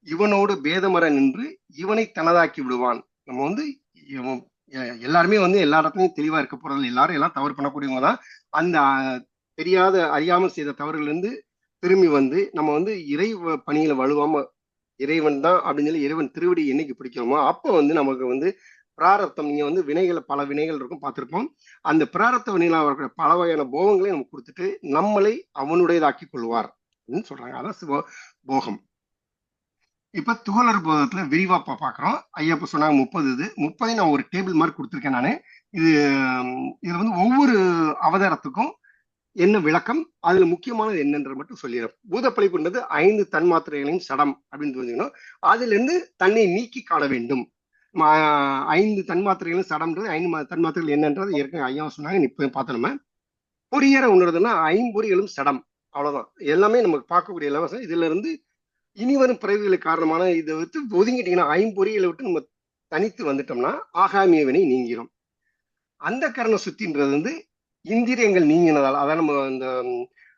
இவனோடு பேதமர நின்று இவனை தனதாக்கி விடுவான். நம்ம வந்து எல்லாருமே வந்து எல்லா இடத்துலையும் தெளிவா இருக்க போறது, எல்லாரும் எல்லாம் தவறு பண்ணக்கூடியவங்க தான். அந்த தெரியாத அறியாமல் செய்த தவறுகள் இருந்து திரும்பி வந்து நம்ம வந்து இறை பணியில வலுவாம இறைவன் தான் அப்படின்னு சொல்லி இறைவன் திருவடி என்னைக்கு பிடிக்கிறோமோ அப்போ வந்து நமக்கு வந்து பிராரப்தம், நீங்க வந்து வினைகளை பல வினைகள் இருக்கும் பார்த்திருப்போம், அந்த பிராரப்த வினையில வரக்கூடிய பல வகையான போகங்களையும் நம்ம கொடுத்துட்டு நம்மளை அவனுடையதாக்கி கொள்வார் அப்படின்னு சொல்றாங்க. அதான் சிவ போகம். இப்ப துகளர் போதத்துல விரிவா பாக்குறோம். ஐயா இப்ப சொன்னாங்க 30. 30 நான் ஒரு டேபிள் மாதிரி கொடுத்துருக்கேன் நானு. இதுல வந்து ஒவ்வொரு அவதாரத்துக்கும் என்ன விளக்கம், அதுல முக்கியமானது என்னன்ற மட்டும் சொல்லிடுறேன். பூதப்பழிப்புன்றது 5 தன்மாத்திரைகளையும் சடம் அப்படின்னு தெரிஞ்சுக்கணும். அதுல இருந்து தன்னை நீக்கி காண வேண்டும். 5 தன்மாத்திரைகளும் சடம்ன்றது 5 தன்மாத்திரைகள் என்னன்றது ஏற்கனவே ஐயா சொன்னாங்க, இப்ப பார்த்தோம். நம்ம பொறியற உணர்றதுன்னா 5 சடம், அவ்வளவுதான். எல்லாமே நமக்கு பார்க்கக்கூடிய இலவசம். இதுல இருந்து இனி வரும் பிறவிகளுக்கு காரணமான இதை விட்டு ஒதுங்கிட்டீங்கன்னா 5 விட்டு நம்ம தனித்து வந்துட்டோம்னா ஆகாமிய வினை நீங்கிரும். அந்த கரண சுத்தின்றது வந்து இந்திரியங்கள் நீங்கினதால், அதான் நம்ம இந்த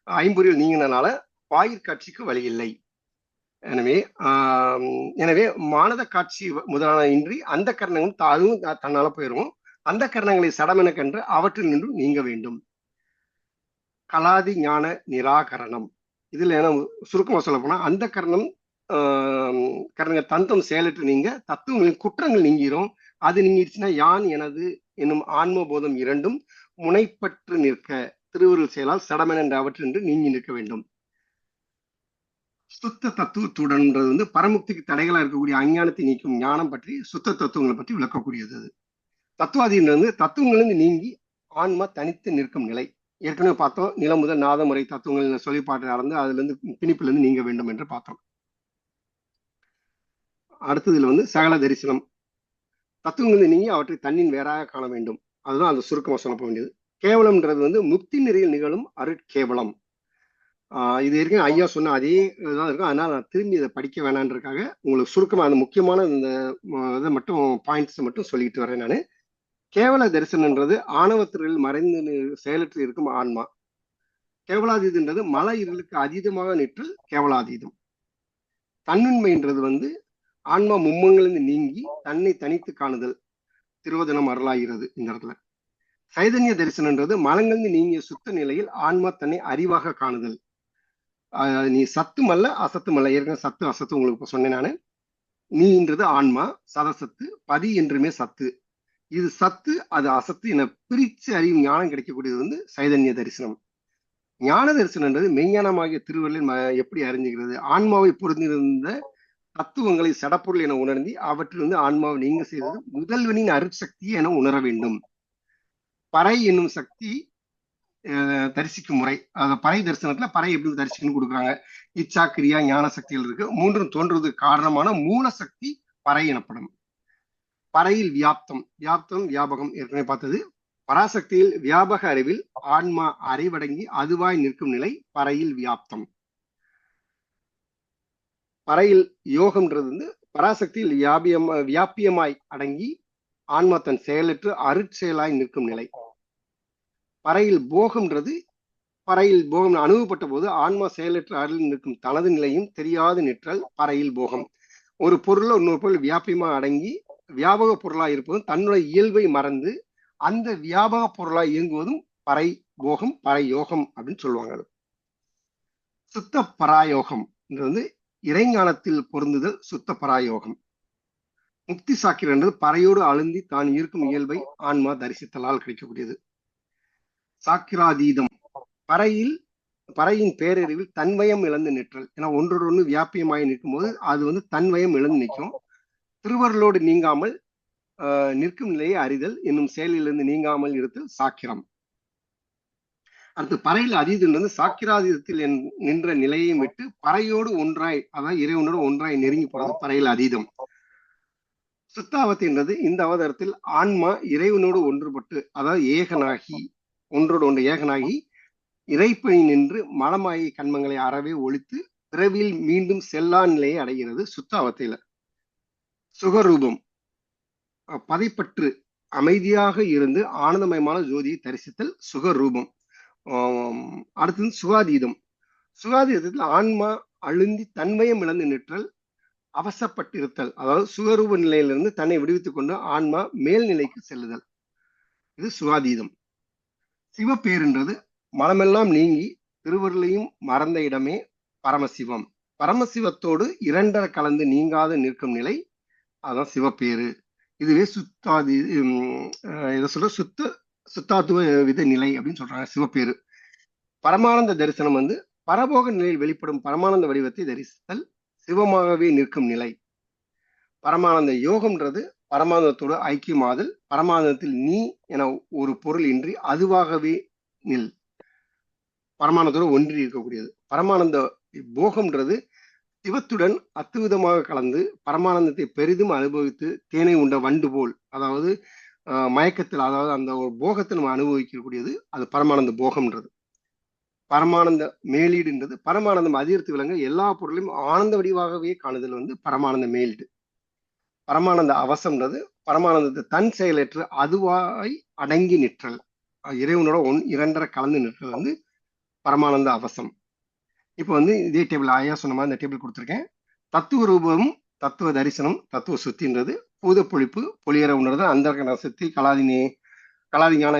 5 நீங்கினால வாயிற்காட்சிக்கு வழி இல்லை. எனவே மானத காட்சி முதலான இன்றி அந்த கரணங்களும் அதுவும் தன்னால போயிடும். அந்த கரணங்களை சடமென கன்று அவற்றில் நின்று நீங்க வேண்டும். கலாதி ஞான நிராகரணம். இதுல என்ன சுருக்கமா சொல்ல போனா, அந்த கரணம் கரணங்கள் தந்தம் செயலற்று நீங்க தத்துவங்களின் குற்றங்கள் நீங்கிரும். அது நீங்கிடுச்சுன்னா யான் எனது என்னும் ஆன்ம போதம் இரண்டும் முனைப்பற்று நிற்க திருவுருள் செயலால் சடமென என்ற அவற்றின்று நீங்கி நிற்க வேண்டும். சுத்த தத்துவத்துடன்றது வந்து பரமுக்திக்கு தடைகளா இருக்கக்கூடிய அஞ்ஞானத்தை நீக்கும் ஞானம் பற்றி சுத்த தத்துவங்களை பற்றி விளக்கக்கூடியது. தத்துவாதீன் தத்துவங்களிலிருந்து நீங்கி ஆன்மா தனித்து நிற்கும் நிலை. ஏற்கனவே பார்த்தோம், நிலம் முதல் நாத முறை தத்துவங்கள் சொல்லிப்பாட்டு நடந்து அதுல இருந்து பிணிப்பிலிருந்து நீங்க வேண்டும் என்று பார்த்தோம். அடுத்ததுல வந்து சகல தரிசனம். தத்துவங்களில் நீங்கி அவற்றை தன்னின் வேறாக காண வேண்டும். அதுதான் அந்த சுருக்கமா சொல்ல வேண்டியது. கேவலம்ன்றது வந்து முக்தி நெறியில் நிகழும் அருட்கேவலம். இது ஏற்கனவே ஐயா சொன்ன அதே இதுதான் இருக்கும். அதனால நான் திரும்பி இதை படிக்க வேணான்றதுக்காக உங்களுக்கு சுருக்கமா அந்த முக்கியமான இந்த இதை மட்டும் பாயிண்ட்ஸ் மட்டும் சொல்லிட்டு வரேன் நான். கேவல தரிசனன்றது ஆணவத்திரில் மறைந்து செயலற்று இருக்கும் ஆன்மா. கேவலாதீதன்றது மல இருளுக்கு அதீதமாக நிற்றல் கேவலாதீதம். தன்னுண்மைன்றது வந்து ஆன்மா மும்மங்களிலிருந்து நீங்கி தன்னை தனித்து காணுதல் திருவதனம் அருளாகிறது இந்த இடத்துல. சைதன்ய தரிசனன்றது மலங்களிலிருந்து நீங்கிய சுத்த நிலையில் ஆன்மா தன்னை அறிவாக காணுதல். நீ சத்தும் அல்ல அசத்தும் அல்ல. ஏற்கனவே சத்து அசத்து உங்களுக்கு சொன்னேன் நானு. நீன்றது ஆன்மா சதசத்து, பதி என்றுமே சத்து. இது சத்து அது அசத்து என பிரிச்சு அறியும் ஞானம் கிடைக்கக்கூடியது வந்து சைதன்ய தரிசனம். ஞான தரிசனன்றது மெய்ஞானமாகிய திருவள்ளில் எப்படி அறிஞ்சுகிறது, ஆன்மாவை பொருந்திருந்த தத்துவங்களை சடப்பொருள் என உணர்ந்தி அவற்றிலிருந்து ஆன்மாவை நீங்க செய்தது முதல்வனின் அருட்சக்தியை என உணர வேண்டும். பறை என்னும் சக்தி தரிசிக்கும் முறை. பறை தரிசனத்துல பறை எப்படி தரிசிக்கணும்னு கொடுக்குறாங்க. இச்சா கிரியா ஞான சக்திகள் இருக்கு. மூன்றும் தோன்றுவதற்கு காரணமான மூல சக்தி பறை எனப்படும். பறையில் வியாப்தம், வியாபகம் ஏற்கனவே பார்த்தது. பராசக்தியில் வியாபக அறிவில் ஆன்மா அறிவடங்கி அதுவாய் நிற்கும் நிலை பறையில் வியாப்தம். பறையில் யோகம்ன்றது வந்து பராசக்தியில் வியாபியமாய் அடங்கி ஆன்மா தன் செயலற்று அருட்செயலாய் நிற்கும் நிலை. பறையில் போகம்ன்றது பறையில் போகம் அனுபவப்பட்ட போது ஆன்மா செயலற்ற அருள் நிற்கும் தனது நிலையும் தெரியாது நிற்றல் பறையில் போகம். ஒரு பொருள்ல இன்னொரு பொருள் வியாபியமா அடங்கி வியாபக பொருளா இருப்பதும் தன்னுடைய இயல்பை மறந்து அந்த வியாபக பொருளா இயங்குவதும் பறை போகம் பறை யோகம் அப்படின்னு சொல்லுவாங்க. அது சுத்த பராயோகம் வந்து இறைஞானத்தில் பொருந்துதல் சுத்த பராயோகம். முக்தி சாக்கிரம் என்றது பறையோடு அழுந்தி தான் இருக்கும் இயல்பை ஆன்மா தரிசித்தலால் கிடைக்கக்கூடியது. சாக்கிராதீதம் பறையின் பேரறிவில் தன்வயம் இழந்து நிற்றல். ஏன்னா ஒன்றோடு ஒன்று வியாபியமாய் நிற்கும் போது அது வந்து தன்வயம் இழந்து நிற்கும். திருவருளோடு நீங்காமல் நிற்கும் நிலையை அறிதல் என்னும் செயலிலிருந்து நீங்காமல் இருத்தல் சாக்கிரம். அடுத்து பறையில் அதீதம் சாக்கிராதீதத்தில் நின்ற நிலையையும் விட்டு பறையோடு ஒன்றாய், அதாவது இறைவனோடு ஒன்றாய் நெருங்கி போறது பறையில் அதீதம். சுத்தாவத்தை என்றது இந்த அவதாரத்தில் ஆன்மா இறைவனோடு ஒன்றுபட்டு, அதாவது ஏகனாகி, ஒன்றோடு ஒன்று ஏகனாகி இறைப்பணி நின்று மலமாயி கண்மங்களை அறவே ஒழித்து பிறவியில் மீண்டும் செல்லா நிலையை அடைகிறது சுத்தாவத்தையில. சுகரூபம் பதைப்பற்று அமைதியாக இருந்து ஆனந்தமயமான ஜோதியை தரிசித்தல் சுகரூபம். அடுத்தது சுகாதீதம். சுகாதீதத்தில் ஆன்மா அழுந்தி தன்மயம் இழந்து நிற்றல் அவசப்பட்டிருத்தல், அதாவது சுகரூப நிலையிலிருந்து தன்னை விடுவித்துக் கொண்டு ஆன்மா மேல்நிலைக்கு செல்லுதல். இது சுகாதீதம். சிவப்பேருன்றது மனமெல்லாம் நீங்கி திருவருளையும் மறந்த இடமே பரமசிவம். பரமசிவத்தோடு இரண்டர கலந்து நீங்காத நிற்கும் நிலை, அதான் சிவப்பேரு. இதுவே சுத்தாத்துவ வித நிலை அப்படின்னு சொல்றாங்க சிவப்பேரு. பரமானந்த தரிசனம் வந்து பரபோக நிலையில் வெளிப்படும் பரமானந்த வடிவத்தை தரிசித்தல் சிவமாகவே நிற்கும் நிலை. பரமானந்த யோகம்ன்றது பரமானந்தத்தோடு ஐக்கியமாதல், பரமானந்தத்தில் நீ என ஒரு பொருள் இன்றி அதுவாகவே நில், பரமானந்தோடு ஒன்றி இருக்கக்கூடியது. பரமானந்த போகம்ன்றது சிவத்துடன் அத்துவிதமாக கலந்து பரமானந்தத்தை பெரிதும் அனுபவித்து தேனை உண்ட வண்டு போல், அதாவது மயக்கத்தில், அதாவது அந்த ஒரு போகத்தை நம்ம அனுபவிக்கக்கூடியது அது பரமானந்த போகம்ன்றது. பரமானந்த மேலீடுன்றது பரமானந்தம் அதிகரித்து விளங்க எல்லா பொருளையும் ஆனந்த வடிவாகவே காணுதல் வந்து பரமானந்த மேலீடு. பரமானந்த அவசம்ன்றது பரமானந்தத்தை தன் செயலற்று அதுவாய் அடங்கி நிற்றல், இறைவனோட இரண்டரை கலந்து நிற்றல் வந்து பரமானந்த அவசம். இப்போ வந்து இதே டேபிள் ஐயா சொன்ன மாதிரி இந்த டேபிள் கொடுத்துருக்கேன். தத்துவ ரூபம், தத்துவ தரிசனம், தத்துவ சுத்தின்றது பூத பொழிப்பு பொலியற உணர்வு அந்த சுத்தி கலாதி ஞான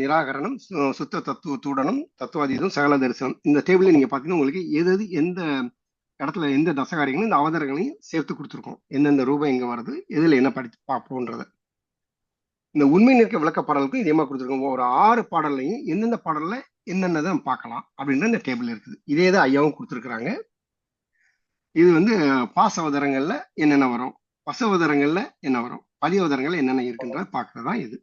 நிராகரணம் சுத்த தத்துவ தூடனம் தத்துவாதீதம் சகல தரிசனம். இந்த டேபிள் நீங்க பாத்தீங்கன்னா உங்களுக்கு எது எந்த இடத்துல எந்த தசகாரியங்களும் இந்த அவதாரங்களையும் சேர்த்து கொடுத்துருக்கோம். எந்தெந்த ரூபம் எங்க வருது, எதுல என்ன படித்து பார்ப்போன்றத. இந்த உண்மை நிற்க விளக்க பாடலுக்கும் இதே மாதிரி கொடுத்துருக்கோம். ஒரு 6 பாடல்லையும் எந்தெந்த பாடல்ல என்னென்னதை பார்க்கலாம் அப்படின்ற இந்த டேபிள் இருக்குது. இதே தான் ஐயாவும் கொடுத்துருக்குறாங்க. இது வந்து பாச அவதாரங்கள்ல என்னென்ன வரும், பசவதாரங்கள்ல என்ன வரும், பதிவதாரங்கள்ல என்னென்ன இருக்குன்றத பார்க்கறதா இது.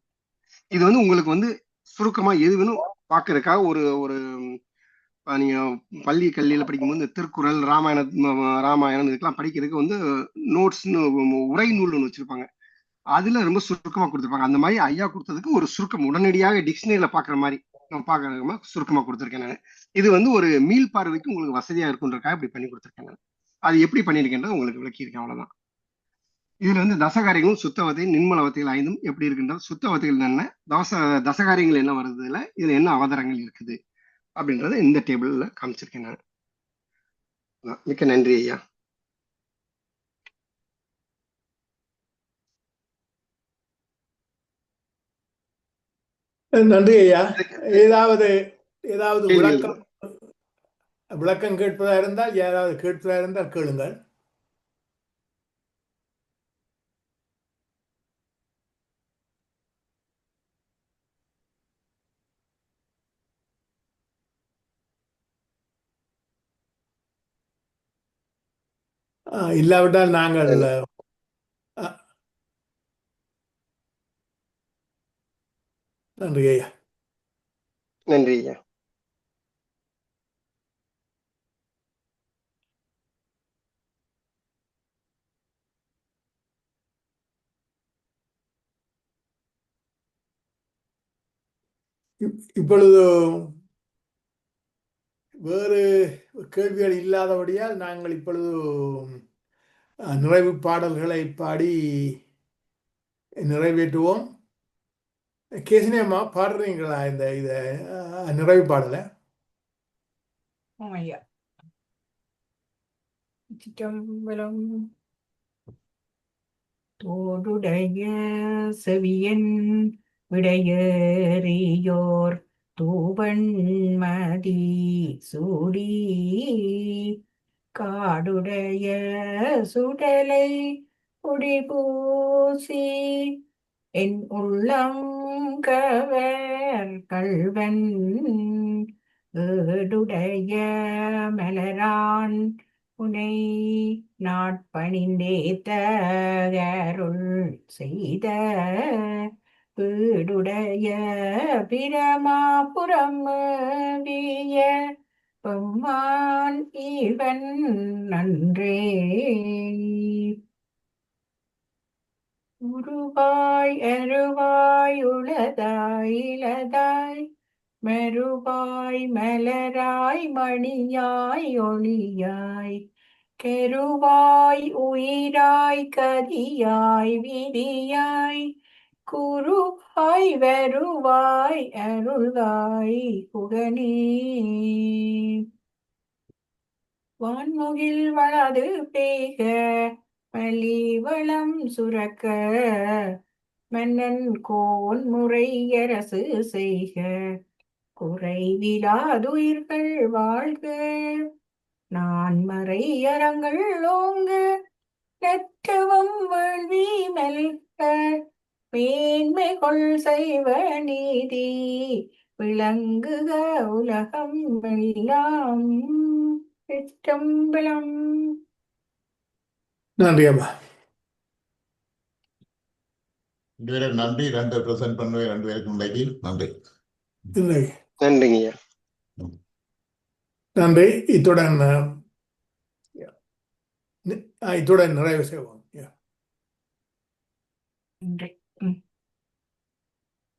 இது வந்து உங்களுக்கு வந்து சுருக்கமா எது வேணும் பார்க்கறதுக்காக ஒரு நீங்க பள்ளி கல்வியில படிக்கும்போது திருக்குறள், ராமாயணம் இதுக்கெல்லாம் படிக்கிறதுக்கு வந்து நோட்ஸ்னு உரை நூல் ஒன்று வச்சிருப்பாங்க. அதுல ரொம்ப சுருக்கமா கொடுத்துருப்பாங்க. அந்த மாதிரி ஐயா கொடுத்ததுக்கு ஒரு சுருக்கம் உடனடியாக டிக்ஷனரியில பாக்குற மாதிரி பாக்குற சுருக்கமா கொடுத்துருக்கேன் நான். இது வந்து ஒரு மீள் பார்வைக்கு உங்களுக்கு வசதியா இருக்குன்றக்காக இப்படி பண்ணி கொடுத்துருக்கேன் நான். அது எப்படி பண்ணியிருக்கேன்றது உங்களுக்கு விளக்கியிருக்கேன், அவ்வளவுதான். இதுல வந்து தசகாரியங்களும் சுத்தவத்தை நின்மலவத்தைகள் 5 எப்படி இருக்குன்றது, சுத்தவத்தைகள் என்ன, தசகாரியங்கள் என்ன வருதுல, இதுல என்ன அவதாரங்கள் இருக்குது அப்படின்றத இந்த டேபிள்ல காமிச்சிருக்கேன் நான். மிக்க நன்றி ஐயா. நன்றி ஐயா. ஏதாவது விளக்கம் கேட்பதா இருந்தால், யாராவது கேட்பதா இருந்தால் கேளுங்கள். இல்லாவிட்டால் நாங்கள் நன்றி ஐயா. நன்றி ஐயா. இப்பொழுது வேறு கேள்விகள் இல்லாதபடியால் நாங்கள் இப்பொழுது நிறைவு பாடல்களை பாடி நிறைவேற்றுவோம். கேசினியம்மா பாடுறீங்களா இந்த நிறைவு பாடலை? ஐயா சிற்றம்பலம். தோடுடைய செவியன் விடையேறியோர் தூவன்மதி சூடி காடுடைய சுடலை குடிபூசி என் உள்ளம் கவர் கள்வன் ஏடுடைய மலரான் உனை நாட்பணிந்தேத்த அருள் செய்த வீடுடைய பிரமாபுரம் மேவிய பெம்மான் இவன் நன்றே. உருவாய் அருவாய் உளதாய் இளதாய் மறுவாய் மலராய் மணியாய் ஒளியாய் கெருவாய் உயிராய் கதியாய் விதியாய் குருவாய் வருவாய் அருள்வாய் குகனே. வான்முகில் வளது பேக மலிவளம் சுரக்க மன்னன் கோன் முறை அரசு செய்க குறைவிலாதுயிர்கள் வாழ்க நான் மறை அறங்கள் ஓங்க நற்றவம் வேள்வி மெல்க மேன்மை கொள் செய்வ நீதி விளங்குக உலகம் எல்லாம். சிற்றம்பலம். நன்றி அம்மா. நன்றி. 2 பிரசன்ட் பண்ணுவேன். 2 பேருக்கும் நன்றி. இல்லை, நன்றிங்கய்யா. நன்றி. இத்துடன் நிறைவு செய்வோம். நன்றி.